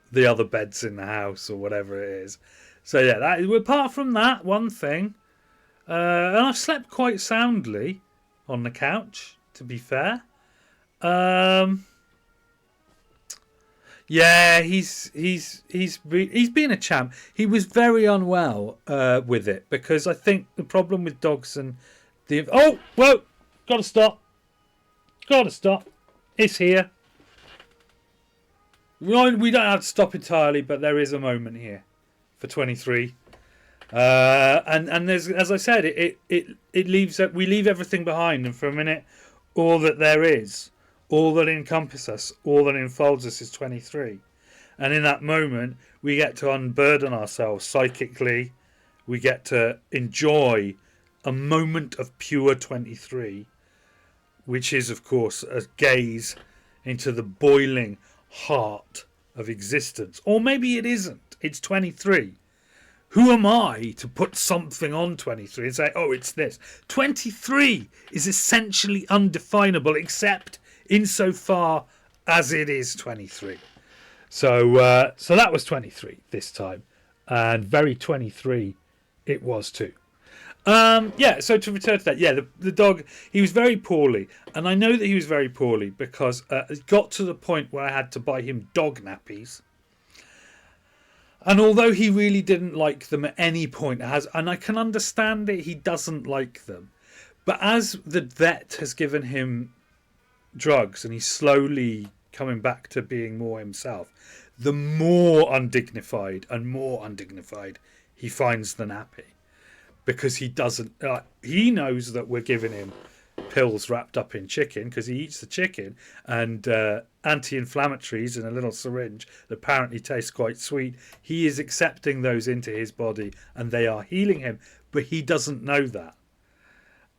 the other beds in the house or whatever it is. So yeah, apart from that one thing, and I've slept quite soundly on the couch, to be fair. Yeah, he's been a champ. He was very unwell with it because I think the problem with dogs and gotta stop. It's here. We don't have to stop entirely, but there is a moment here for 23. And there's, as I said, it leaves, we leave everything behind, and for a minute, all that there is, all that encompasses us, all that enfolds us is 23. And in that moment, we get to unburden ourselves psychically. We get to enjoy a moment of pure 23, which is, of course, a gaze into the boiling heart of existence. Or maybe it isn't. It's 23. Who am I to put something on 23 and say, oh, it's this? 23 is essentially undefinable, except insofar as it is 23. So that was 23 this time, and very 23 it was too. So to return to that, the dog, he was very poorly, and I know that he was very poorly because it got to the point where I had to buy him dog nappies, And although he really didn't like them at any point, and I can understand it, he doesn't like them. But as the vet has given him drugs and he's slowly coming back to being more himself, the more undignified he finds the nappy, because he doesn't. He knows that we're giving him pills wrapped up in chicken because he eats the chicken, and anti-inflammatories in a little syringe that apparently tastes quite sweet. He is accepting those into his body and they are healing him, but he doesn't know that.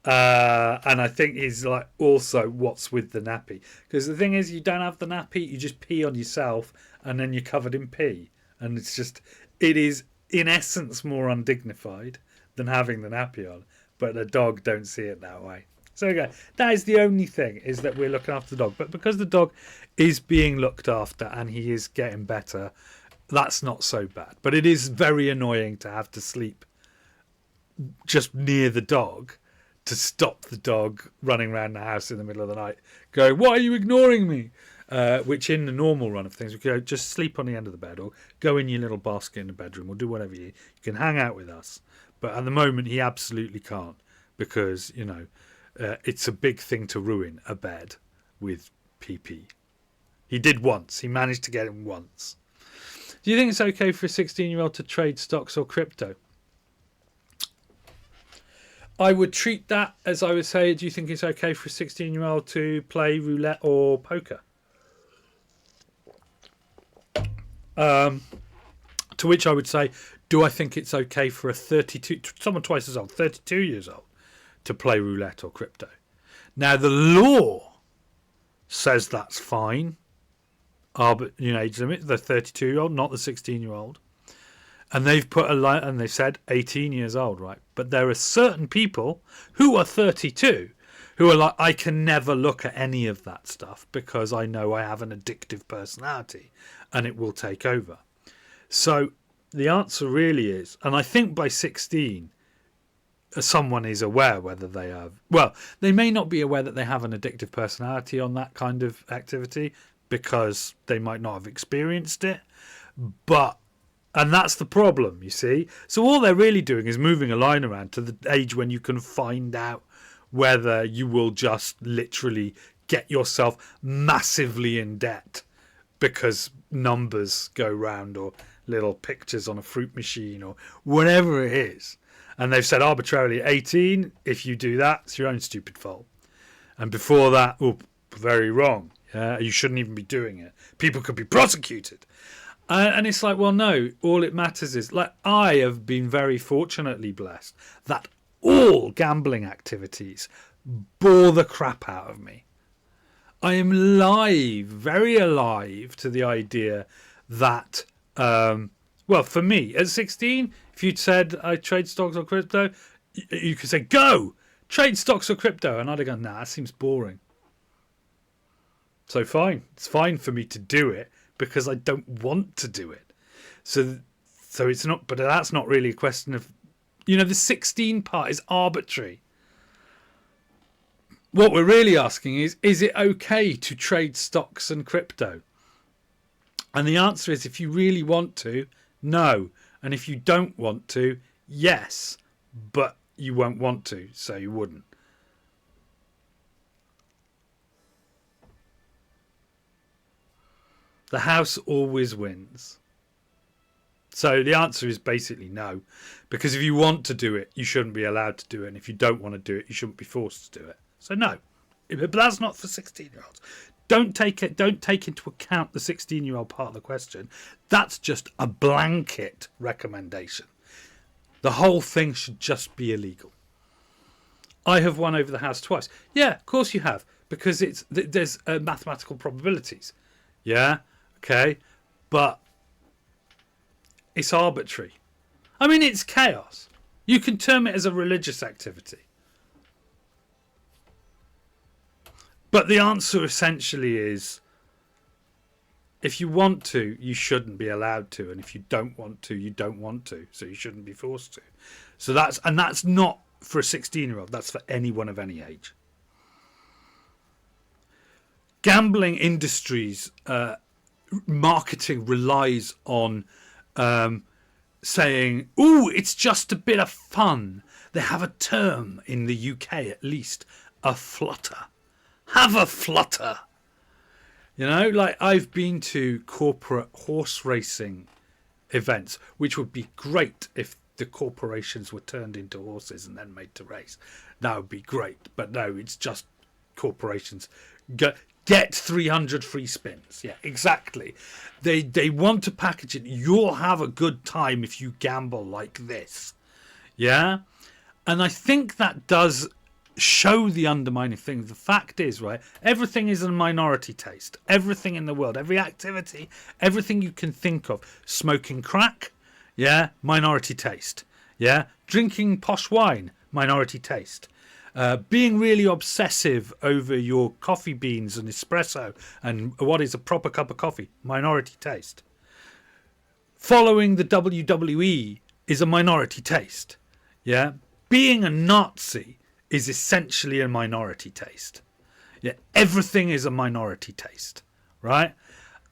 And I think he's like, also, what's with the nappy? Because the thing is, you don't have the nappy, you just pee on yourself and then you're covered in pee, and it is in essence more undignified than having the nappy on, but the dog don't see it that way. So again, that is the only thing, is that we're looking after the dog. But because the dog is being looked after and he is getting better, that's not so bad. But it is very annoying to have to sleep just near the dog to stop the dog running around the house in the middle of the night going, "Why are you ignoring me?" Which in the normal run of things, we could go, just sleep on the end of the bed or go in your little basket in the bedroom or do whatever you can hang out with us. But at the moment, he absolutely can't, because, it's a big thing to ruin a bed with PP. He did once. He managed to get him once. Do you think it's okay for a 16-year-old to trade stocks or crypto? I would treat that as I would say, do you think it's okay for a 16-year-old to play roulette or poker? To which I would say, do I think it's okay for a 32, someone twice as old, 32 years old, to play roulette or crypto? Now, the law says that's fine. Age limit, the 32-year-old, not the 16-year-old. And they've put a line, and they've said 18 years old, right? But there are certain people who are 32 who are like, I can never look at any of that stuff because I know I have an addictive personality and it will take over. So the answer really is, and I think by 16, someone is aware whether they have, well, they may not be aware that they have an addictive personality on that kind of activity because they might not have experienced it, and that's the problem, you see. So all they're really doing is moving a line around to the age when you can find out whether you will just literally get yourself massively in debt because numbers go round, or little pictures on a fruit machine, or whatever it is. And they've said arbitrarily 18, if you do that, it's your own stupid fault. And before that, very wrong. You shouldn't even be doing it. People could be prosecuted. And it's like, well, no, all it matters is, like, I have been very fortunately blessed that all gambling activities bore the crap out of me. I am very alive to the idea that, well, for me, at 16, if you'd said I trade stocks or crypto, you could say, go, trade stocks or crypto. And I'd have gone, nah, that seems boring. So fine, it's fine for me to do it because I don't want to do it. So it's not, but that's not really a question of, the 16 part is arbitrary. What we're really asking is it okay to trade stocks and crypto? And the answer is, if you really want to, no. And if you don't want to, yes. But you won't want to, so you wouldn't. The house always wins. So the answer is basically no. Because if you want to do it, you shouldn't be allowed to do it. And if you don't want to do it, you shouldn't be forced to do it. So no. But that's not for 16-year-olds. Don't take into account the 16-year-old part of the question. That's just a blanket recommendation. The whole thing should just be illegal. I have won over the house twice. Yeah, of course you have. Because there's mathematical probabilities. Yeah, okay. But it's arbitrary. I mean, it's chaos. You can term it as a religious activity. But the answer essentially is, if you want to, you shouldn't be allowed to. And if you don't want to, you don't want to. So you shouldn't be forced to. So that's not for a 16-year-old. That's for anyone of any age. Gambling industries, marketing relies on saying, "Ooh, it's just a bit of fun." They have a term in the UK, at least, a flutter. Have a flutter. You know, like I've been to corporate horse racing events, which would be great if the corporations were turned into horses and then made to race. That would be great. But no, it's just corporations. Get 300 free spins. Yeah, exactly. They want to package it. You'll have a good time if you gamble like this. Yeah? And I think that does show the undermining thing. The fact is, right, everything is a minority taste. Everything in the world, every activity, everything you can think of. Smoking crack, yeah, minority taste. Yeah, drinking posh wine, minority taste. Being really obsessive over your coffee beans and espresso and what is a proper cup of coffee, minority taste. Following the WWE is a minority taste. Yeah, being a Nazi is essentially a minority taste. Yeah, everything is a minority taste, right?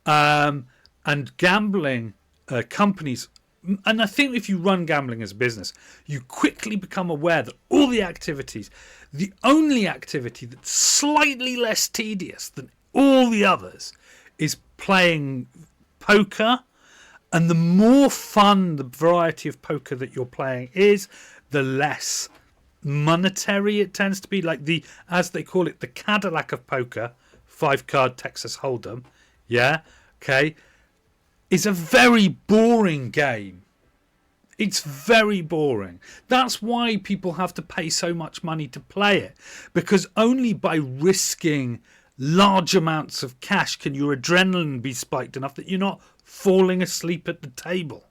And gambling companies, and I think if you run gambling as a business, you quickly become aware that all the activities, the only activity that's slightly less tedious than all the others is playing poker. And the more fun the variety of poker that you're playing is, the less monetary it tends to be. Like the, as they call it, the Cadillac of poker, 5-card Texas Hold'em, yeah, okay, is a very boring game. It's very boring. That's why people have to pay so much money to play it, because only by risking large amounts of cash can your adrenaline be spiked enough that you're not falling asleep at the table.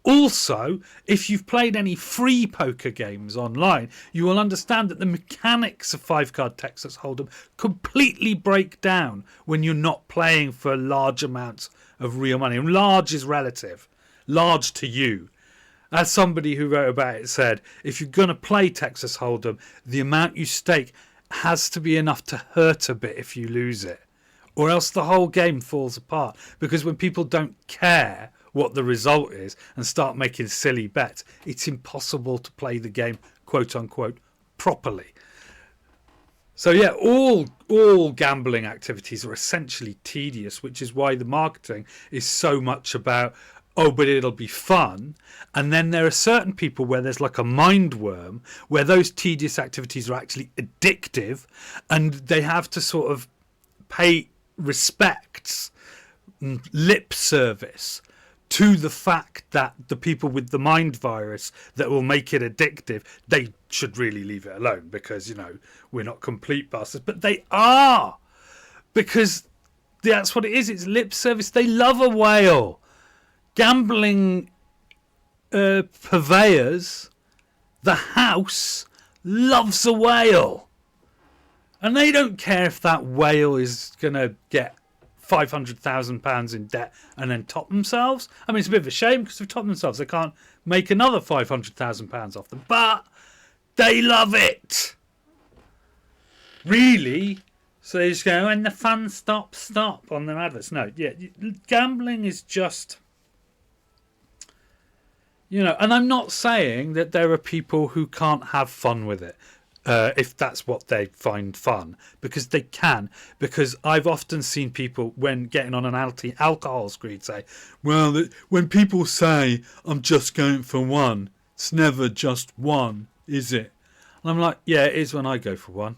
Also, if you've played any free poker games online, you will understand that the mechanics of 5-card Texas Hold'em completely break down when you're not playing for large amounts of real money. And large is relative. Large to you. As somebody who wrote about it said, if you're going to play Texas Hold'em, the amount you stake has to be enough to hurt a bit if you lose it. Or else the whole game falls apart. Because when people don't care what the result is and start making silly bets, it's impossible to play the game, quote unquote, properly. So yeah, all gambling activities are essentially tedious, which is why the marketing is so much about, oh, but it'll be fun. And then there are certain people where there's like a mind worm, where those tedious activities are actually addictive, and they have to sort of pay respects, lip service to the fact that the people with the mind virus that will make it addictive, they should really leave it alone, because, you know, we're not complete bastards. But they are, because that's what it is. It's lip service. They love a whale. Gambling purveyors, the house, loves a whale. And they don't care if that whale is going to get £500,000 in debt and then top themselves. I mean, it's a bit of a shame, because they've topped themselves. They can't make another £500,000 off them. But they love it. Really? So they just go, and the fun stop on their adverts. No, yeah, gambling is just, you know, and I'm not saying that there are people who can't have fun with it. If that's what they find fun, because they can. Because I've often seen people, when getting on an alcohol screed, say, well, when people say I'm just going for one, it's never just one, is it? And I'm like, yeah, it is when I go for one.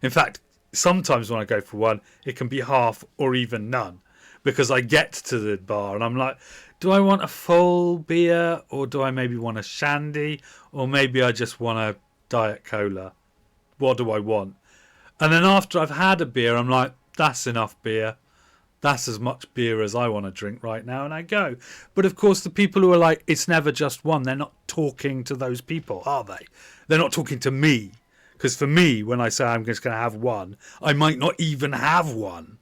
In fact, sometimes when I go for one, it can be half or even none, because I get to the bar and I'm like, do I want a full beer, or do I maybe want a shandy, or maybe I just want a Diet Cola? What do I want? And then after I've had a beer, I'm like, that's enough beer. That's as much beer as I want to drink right now, and I go. But of course, the people who are like, it's never just one, they're not talking to those people, are they? They're not talking to me. Because for me, when I say I'm just going to have one, I might not even have one.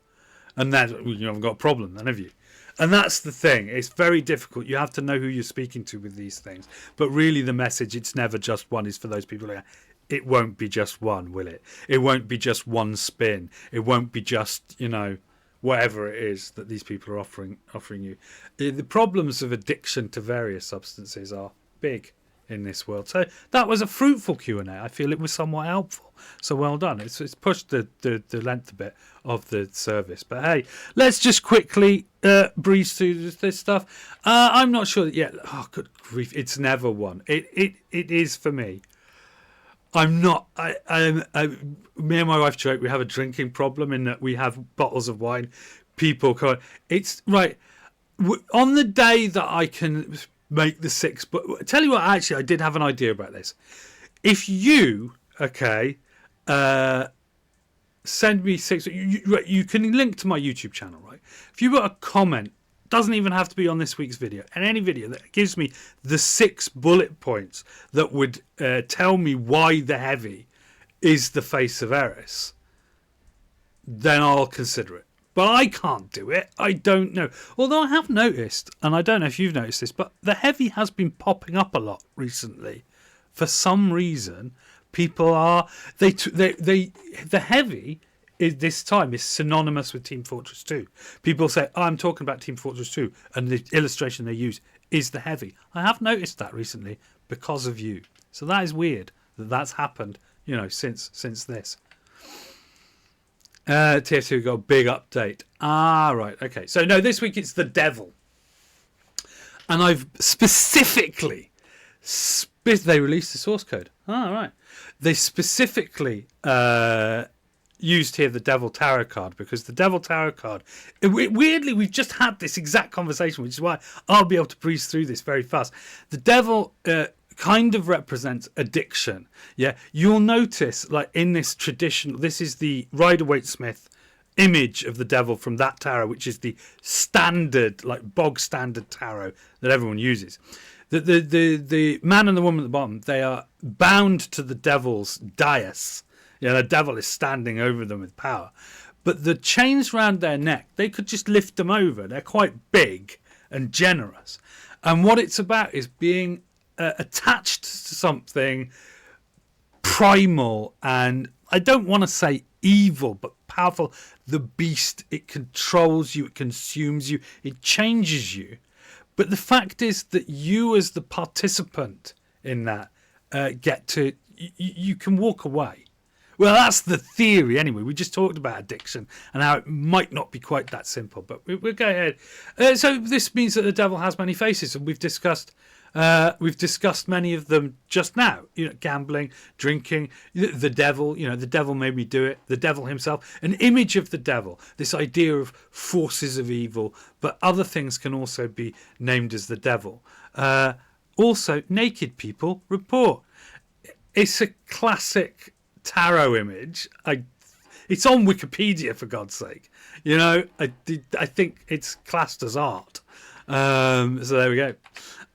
And then, you haven't got a problem then, have you? And that's the thing. It's very difficult. You have to know who you're speaking to with these things. But really the message, it's never just one, is for those people who are, it won't be just one, will it? It won't be just one spin. It won't be just, you know, whatever it is that these people are offering you. The problems of addiction to various substances are big in this world. So that was a fruitful Q&A. I feel it was somewhat helpful. So well done. It's pushed the length a bit of the service. But hey, let's just quickly breeze through this stuff. I'm not sure that yet. Oh, good grief! It's never one. It is for me. I'm not. Me and my wife joke we have a drinking problem in that we have bottles of wine. People come. It's right on the day that I can make the 6. But tell you what, actually, I did have an idea about this. If you send me 6. You can link to my YouTube channel, right? If you got a comment, doesn't even have to be on this week's video, and any video that gives me the 6 bullet points that would tell me why the heavy is the face of Eris, then I'll consider it. But I can't do it. I don't know. Although I have noticed, and I don't know if you've noticed this, but the heavy has been popping up a lot recently. For some reason, people are the heavy is this time is synonymous with Team Fortress 2. People say, I'm talking about Team Fortress 2, and the illustration they use is the heavy. I have noticed that recently because of you. So that is weird that that's happened, since this. TF2 got a big update. Right, okay. So no, this week it's the devil. And I've specifically, they released the source code. Right. They specifically used here the Devil Tarot card, because the Devil Tarot card, weirdly, we've just had this exact conversation, which is why I'll be able to breeze through this very fast. The devil kind of represents addiction. Yeah, you'll notice, like in this tradition, this is the Rider-Waite-Smith image of the devil from that tarot, which is the standard, like bog standard tarot that everyone uses. The man and the woman at the bottom, they are bound to the devil's dais. The devil is standing over them with power. But the chains round their neck, they could just lift them over. They're quite big and generous. And what it's about is being attached to something primal and, I don't want to say evil, but powerful. The beast, it controls you, it consumes you, it changes you. But the fact is that you as the participant in that you can walk away. Well, that's the theory anyway. We just talked about addiction and how it might not be quite that simple, but we'll go ahead. So this means that the devil has many faces, and we've discussed many of them just now. Gambling, drinking, the devil. The devil made me do it. The devil himself, an image of the devil. This idea of forces of evil, but other things can also be named as the devil. Also, naked people report. It's a classic tarot image. It's on Wikipedia, for God's sake. I think it's classed as art. So there we go.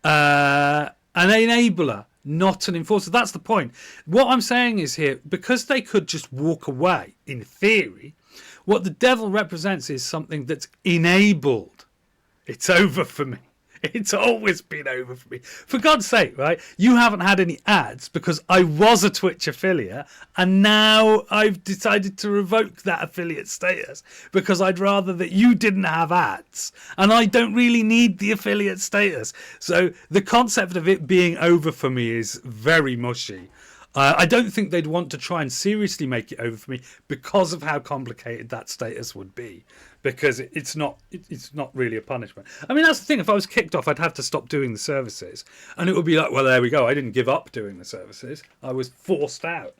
An enabler, not an enforcer. That's the point. What I'm saying is here, because they could just walk away, in theory, what the devil represents is something that's enabled. It's over for me. It's always been over for me. For God's sake, right? You haven't had any ads because I was a Twitch affiliate, and now I've decided to revoke that affiliate status because I'd rather that you didn't have ads, and I don't really need the affiliate status. So the concept of it being over for me is very mushy. I don't think they'd want to try and seriously make it over for me because of how complicated that status would be. Because it's not really a punishment. I mean, that's the thing. If I was kicked off, I'd have to stop doing the services. And it would be like, well, there we go. I didn't give up doing the services. I was forced out.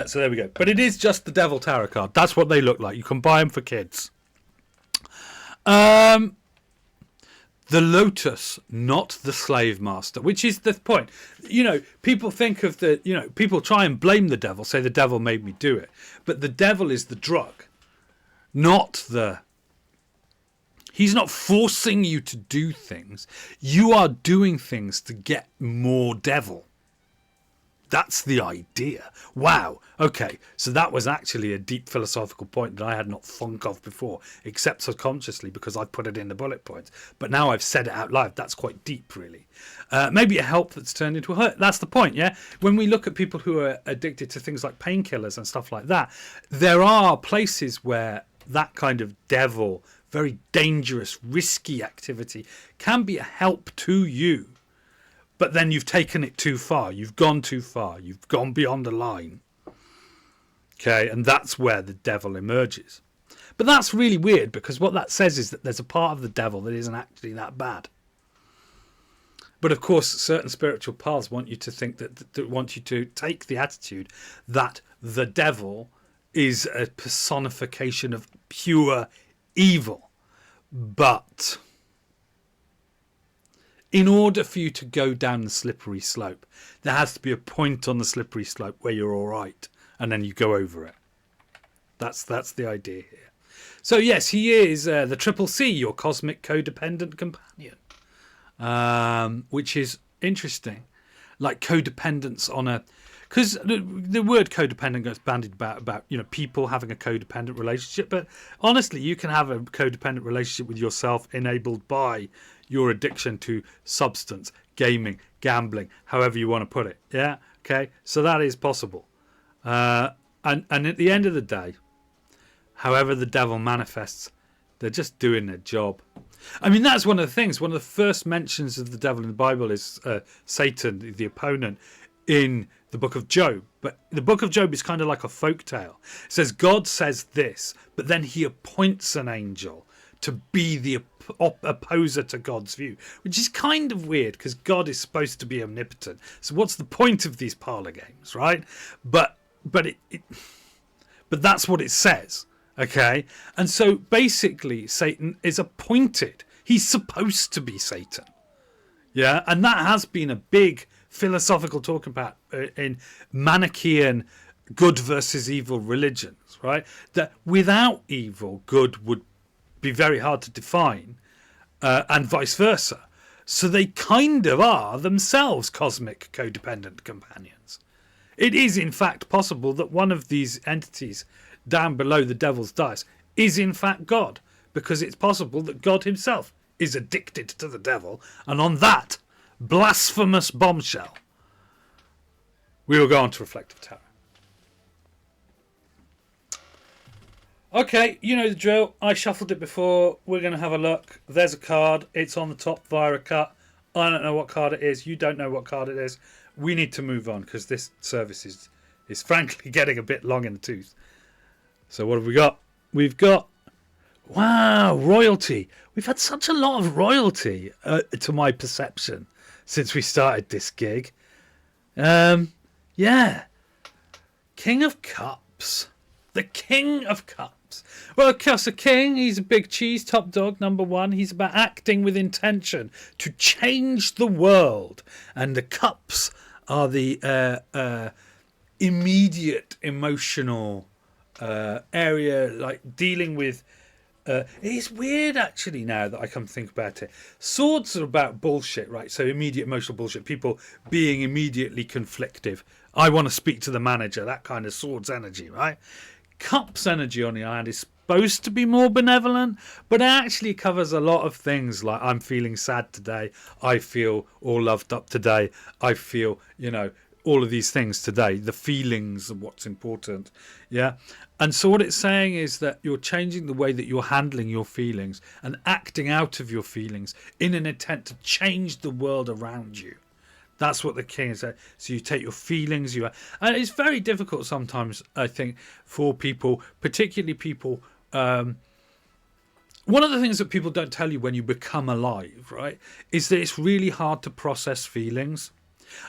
So there we go. But it is just the Devil Tarot card. That's what they look like. You can buy them for kids. The lotus, not the slave master, which is the point. People think of people try and blame the devil, say the devil made me do it. But the devil is the drug, he's not forcing you to do things. You are doing things to get more devil. That's the idea. Wow. Okay. So that was actually a deep philosophical point that I had not thunk of before, except subconsciously because I put it in the bullet points. But now I've said it out loud. That's quite deep, really. Maybe a help that's turned into a hurt. That's the point, yeah? When we look at people who are addicted to things like painkillers and stuff like that, there are places where that kind of devil, very dangerous, risky activity can be a help to you. But then you've taken it too far. You've gone too far. You've gone beyond the line. Okay, and that's where the devil emerges. But that's really weird, because what that says is that there's a part of the devil that isn't actually that bad. But of course, certain spiritual paths want you to think that want you to take the attitude that the devil is a personification of pure evil. But in order for you to go down the slippery slope, there has to be a point on the slippery slope where you're all right, and then you go over it. That's the idea here. So yes, he is the Triple C, your cosmic codependent companion, which is interesting. Like codependence on a... Because the word codependent gets bandied about people having a codependent relationship, but honestly, you can have a codependent relationship with yourself enabled by your addiction to substance, gaming, gambling, however you want to put it. Yeah, okay, so that is possible. And at the end of the day, however the devil manifests, they're just doing their job. I mean, that's one of the things. One of the first mentions of the devil in the Bible is Satan, the opponent, in the book of Job. But the book of Job is kind of like a folk tale. It says God says this, but then he appoints an angel to be the opposer to God's view, which is kind of weird because God is supposed to be omnipotent. So what's the point of these parlor games, right? But that's what it says, okay? And so basically Satan is appointed. He's supposed to be Satan. Yeah, and that has been a big philosophical talk about in Manichaean good versus evil religions, right? That without evil, good would be very hard to define, and vice versa. So they kind of are themselves cosmic codependent companions. It is in fact possible that one of these entities down below the devil's dice is in fact God, because it's possible that God himself is addicted to the devil, and on that blasphemous bombshell we will go on to Reflective Tarot. Okay, you know the drill. I shuffled it before. We're going to have a look. There's a card. It's on the top via a cut. I don't know what card it is. You don't know what card it is. We need to move on because this service is frankly getting a bit long in the tooth. So what have we got? We've got... Wow, royalty. We've had such a lot of royalty to my perception since we started this gig. Yeah. King of Cups. The King of Cups. Well, of course, a king, he's a big cheese, top dog, number one. He's about acting with intention to change the world. And the cups are the immediate emotional area, like dealing with... it's weird, actually, now that I come to think about it. Swords are about bullshit, right? So immediate emotional bullshit. People being immediately conflictive. I want to speak to the manager, that kind of swords energy, right? Cups energy, on the other hand, is supposed to be more benevolent, but it actually covers a lot of things, like I'm feeling sad today, I feel all loved up today, I feel, all of these things today, the feelings of what's important. Yeah. And so what it's saying is that you're changing the way that you're handling your feelings and acting out of your feelings in an intent to change the world around you. That's what the king is. So you take your feelings, and it's very difficult sometimes, I think, for people, particularly people. One of the things that people don't tell you when you become alive, right, is that it's really hard to process feelings.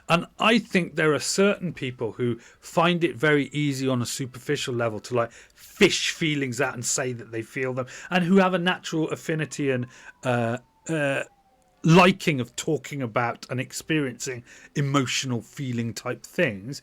And I think there are certain people who find it very easy on a superficial level to like fish feelings out and say that they feel them, and who have a natural affinity and liking of talking about and experiencing emotional feeling type things,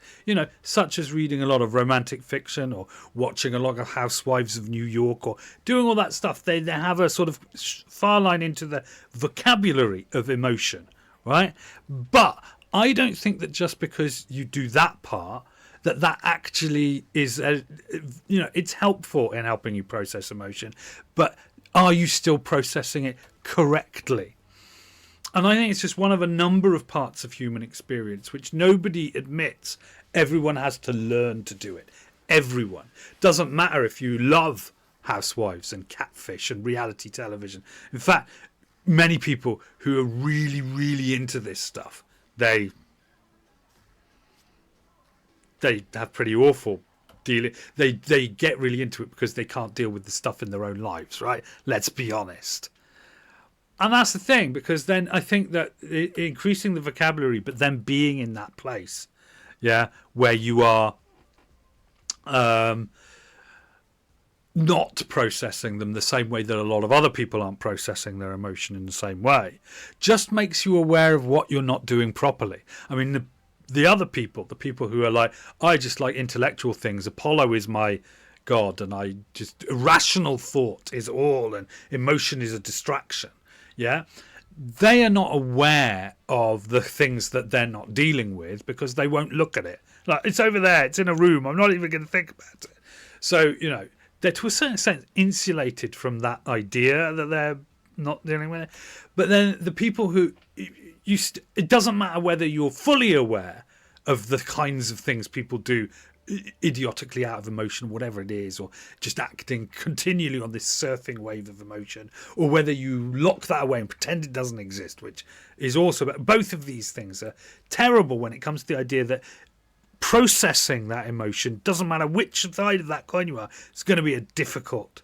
such as reading a lot of romantic fiction or watching a lot of Housewives of New York or doing all that stuff. They have a sort of far line into the vocabulary of emotion, right? But I don't think that just because you do that part, that actually is, it's helpful in helping you process emotion, but are you still processing it correctly? And I think it's just one of a number of parts of human experience which nobody admits. Everyone has to learn to do it. Everyone. Doesn't matter if you love Housewives and Catfish and reality television. In fact, many people who are really, really into this stuff, they have pretty awful dealing. They get really into it because they can't deal with the stuff in their own lives, right? Let's be honest. And that's the thing, because then I think that increasing the vocabulary, but then being in that place, yeah, where you are not processing them the same way that a lot of other people aren't processing their emotion in the same way, just makes you aware of what you're not doing properly. I mean, the other people, the people who are like, I just like intellectual things, Apollo is my god, and I just, irrational thought is all, and emotion is a distraction. Yeah, they are not aware of the things that they're not dealing with because they won't look at it. Like, it's over there, it's in a room, I'm not even going to think about it. So, they're to a certain extent insulated from that idea that they're not dealing with it. But then the people who, it doesn't matter whether you're fully aware of the kinds of things people do idiotically out of emotion, whatever it is, or just acting continually on this surfing wave of emotion, or whether you lock that away and pretend it doesn't exist, which is also, both of these things are terrible when it comes to the idea that processing that emotion, doesn't matter which side of that coin you are, it's going to be a difficult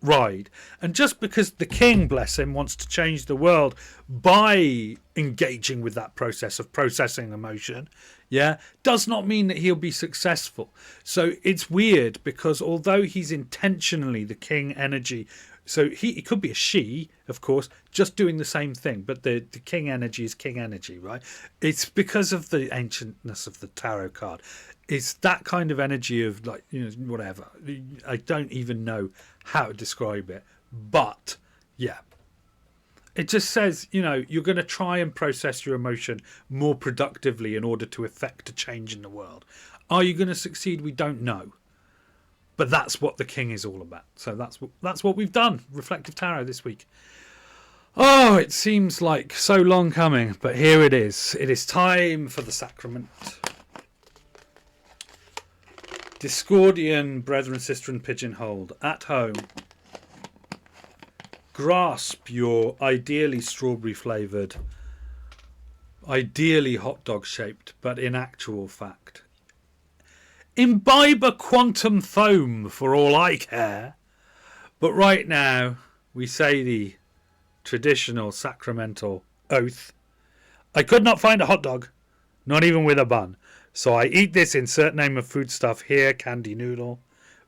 ride. And just because the king, bless him, wants to change the world by engaging with that process of processing emotion, yeah, does not mean that he'll be successful. So it's weird, because although he's intentionally the king energy, so he could be a she, of course, just doing the same thing, but the king energy is king energy, right? It's because of the ancientness of the tarot card. It's that kind of energy of, like, whatever. I don't even know how to describe it, but yeah. It just says, you're going to try and process your emotion more productively in order to effect a change in the world. Are you going to succeed? We don't know. But that's what the king is all about. So that's what we've done. Reflective Tarot this week. Oh, it seems like so long coming, but here it is. It is time for the sacrament. Discordian brethren, sister and pigeonholed, at home. Grasp your ideally strawberry flavoured, ideally hot dog shaped, but in actual fact, imbibe a quantum foam for all I care. But right now, we say the traditional sacramental oath. I could not find a hot dog, not even with a bun. So I eat this insert name of foodstuff here, candy noodle,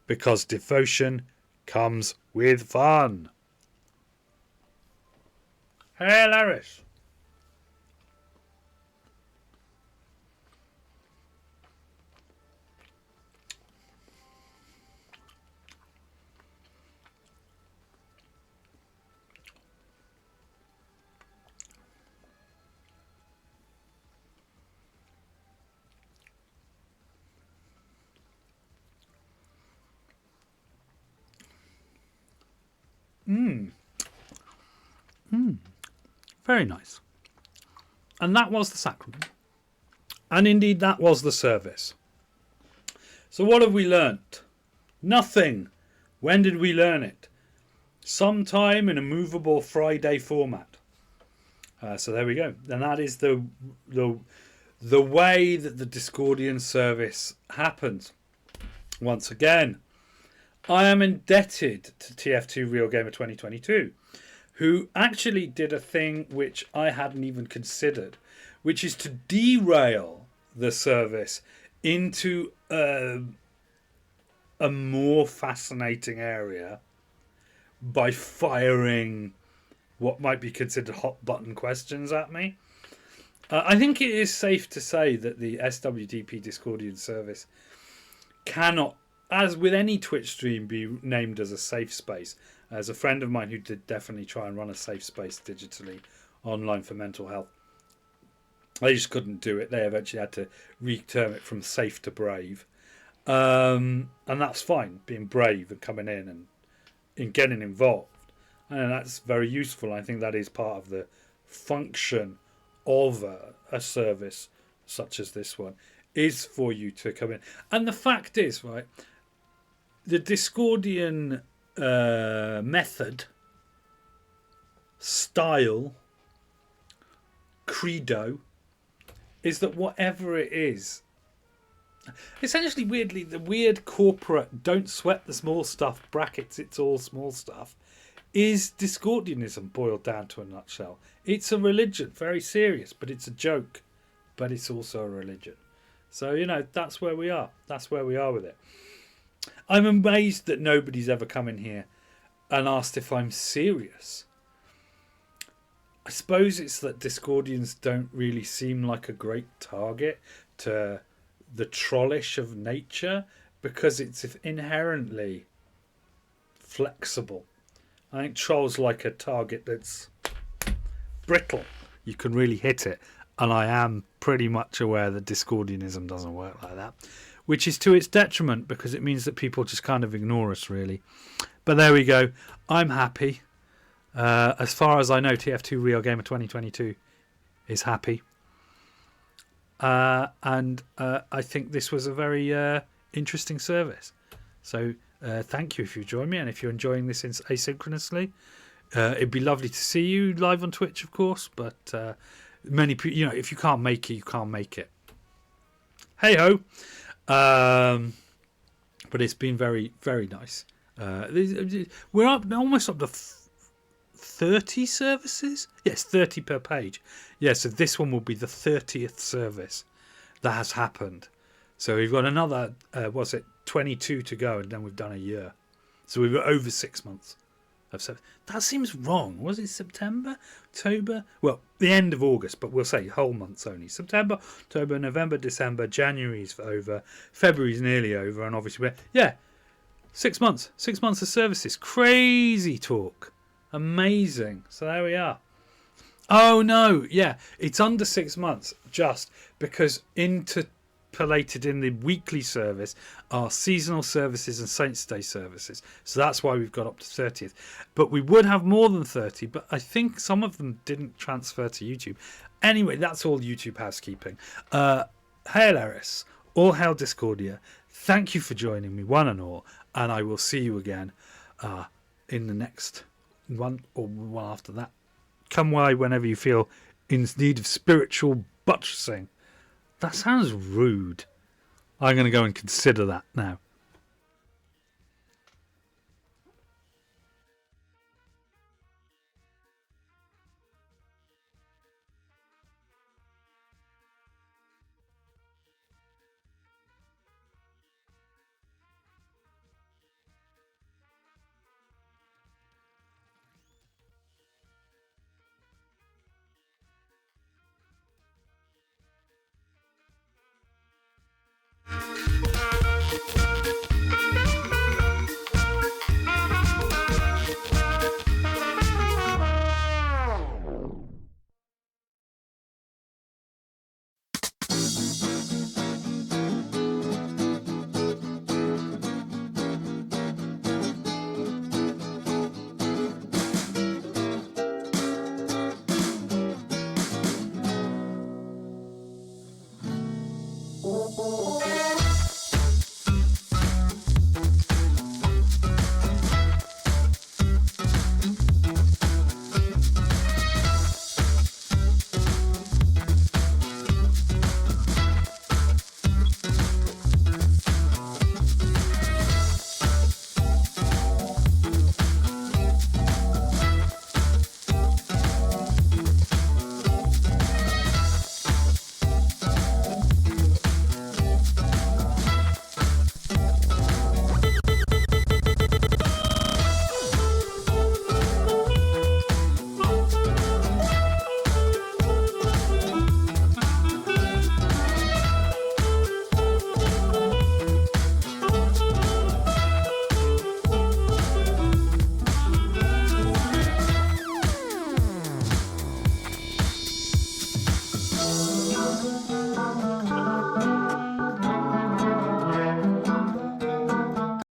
because devotion comes with fun. Hey, Eris. Very nice. And that was the sacrament. And indeed, that was the service. So what have we learnt? Nothing. When did we learn it? Sometime in a movable Friday format. So there we go. And that is the way that the Discordian service happens. Once again, I am indebted to TF2 Real Gamer 2022, who actually did a thing which I hadn't even considered, which is to derail the service into a more fascinating area by firing what might be considered hot button questions at me. I think it is safe to say that the SWDP Discordian service cannot, as with any Twitch stream, be named as a safe space. As a friend of mine who did definitely try and run a safe space digitally online for mental health They just couldn't do it. They eventually had to reterm it from safe to brave. And that's fine, being brave and coming in and getting involved. And that's very useful. I think that is part of the function of a service such as this one, is for you to come in. And the fact is, right, the Discordian method, style, credo, is that whatever it is, essentially, weirdly, the weird corporate "don't sweat the small stuff" brackets, it's all small stuff, is Discordianism boiled down to a nutshell. It's a religion, very serious, but it's a joke, but it's also a religion. So, that's where we are. That's where we are with it. I'm amazed that nobody's ever come in here and asked if I'm serious. I suppose it's that Discordians don't really seem like a great target to the trollish of nature, because it's inherently flexible. I think trolls like a target that's brittle. You can really hit it. And I am pretty much aware that Discordianism doesn't work like that, which is to its detriment, because it means that people just kind of ignore us, really. But there we go. I'm happy. As far as I know, TF2 Real Gamer 2022 is happy. And I think this was a very interesting service. So thank you if you join me, and if you're enjoying this asynchronously. It'd be lovely to see you live on Twitch, of course, but many people, if you can't make it, you can't make it. Hey ho. But it's been very, very nice. We're almost up to 30 services. Yes, 30 per page. Yeah, so this one will be the 30th service that has happened. So we've got another 22 to go, and then we've done a year. So we've got over 6 months of service. That seems wrong. Was it September, October? Well, the end of August, but we'll say whole months only. September, October, November, December, January's over, February's nearly over, and obviously 6 months. 6 months of services. Crazy talk. Amazing. So there we are. Oh no, yeah, it's under 6 months, just because interpolated in the weekly service are seasonal services and Saints' Day services. So that's why we've got up to 30th. But we would have more than 30, but I think some of them didn't transfer to YouTube. Anyway, that's all YouTube housekeeping. Hail Eris, all hail Discordia. Thank you for joining me, one and all, and I will see you again in the next one or one after that. Come by whenever you feel in need of spiritual buttressing. That sounds rude. I'm going to go and consider that now.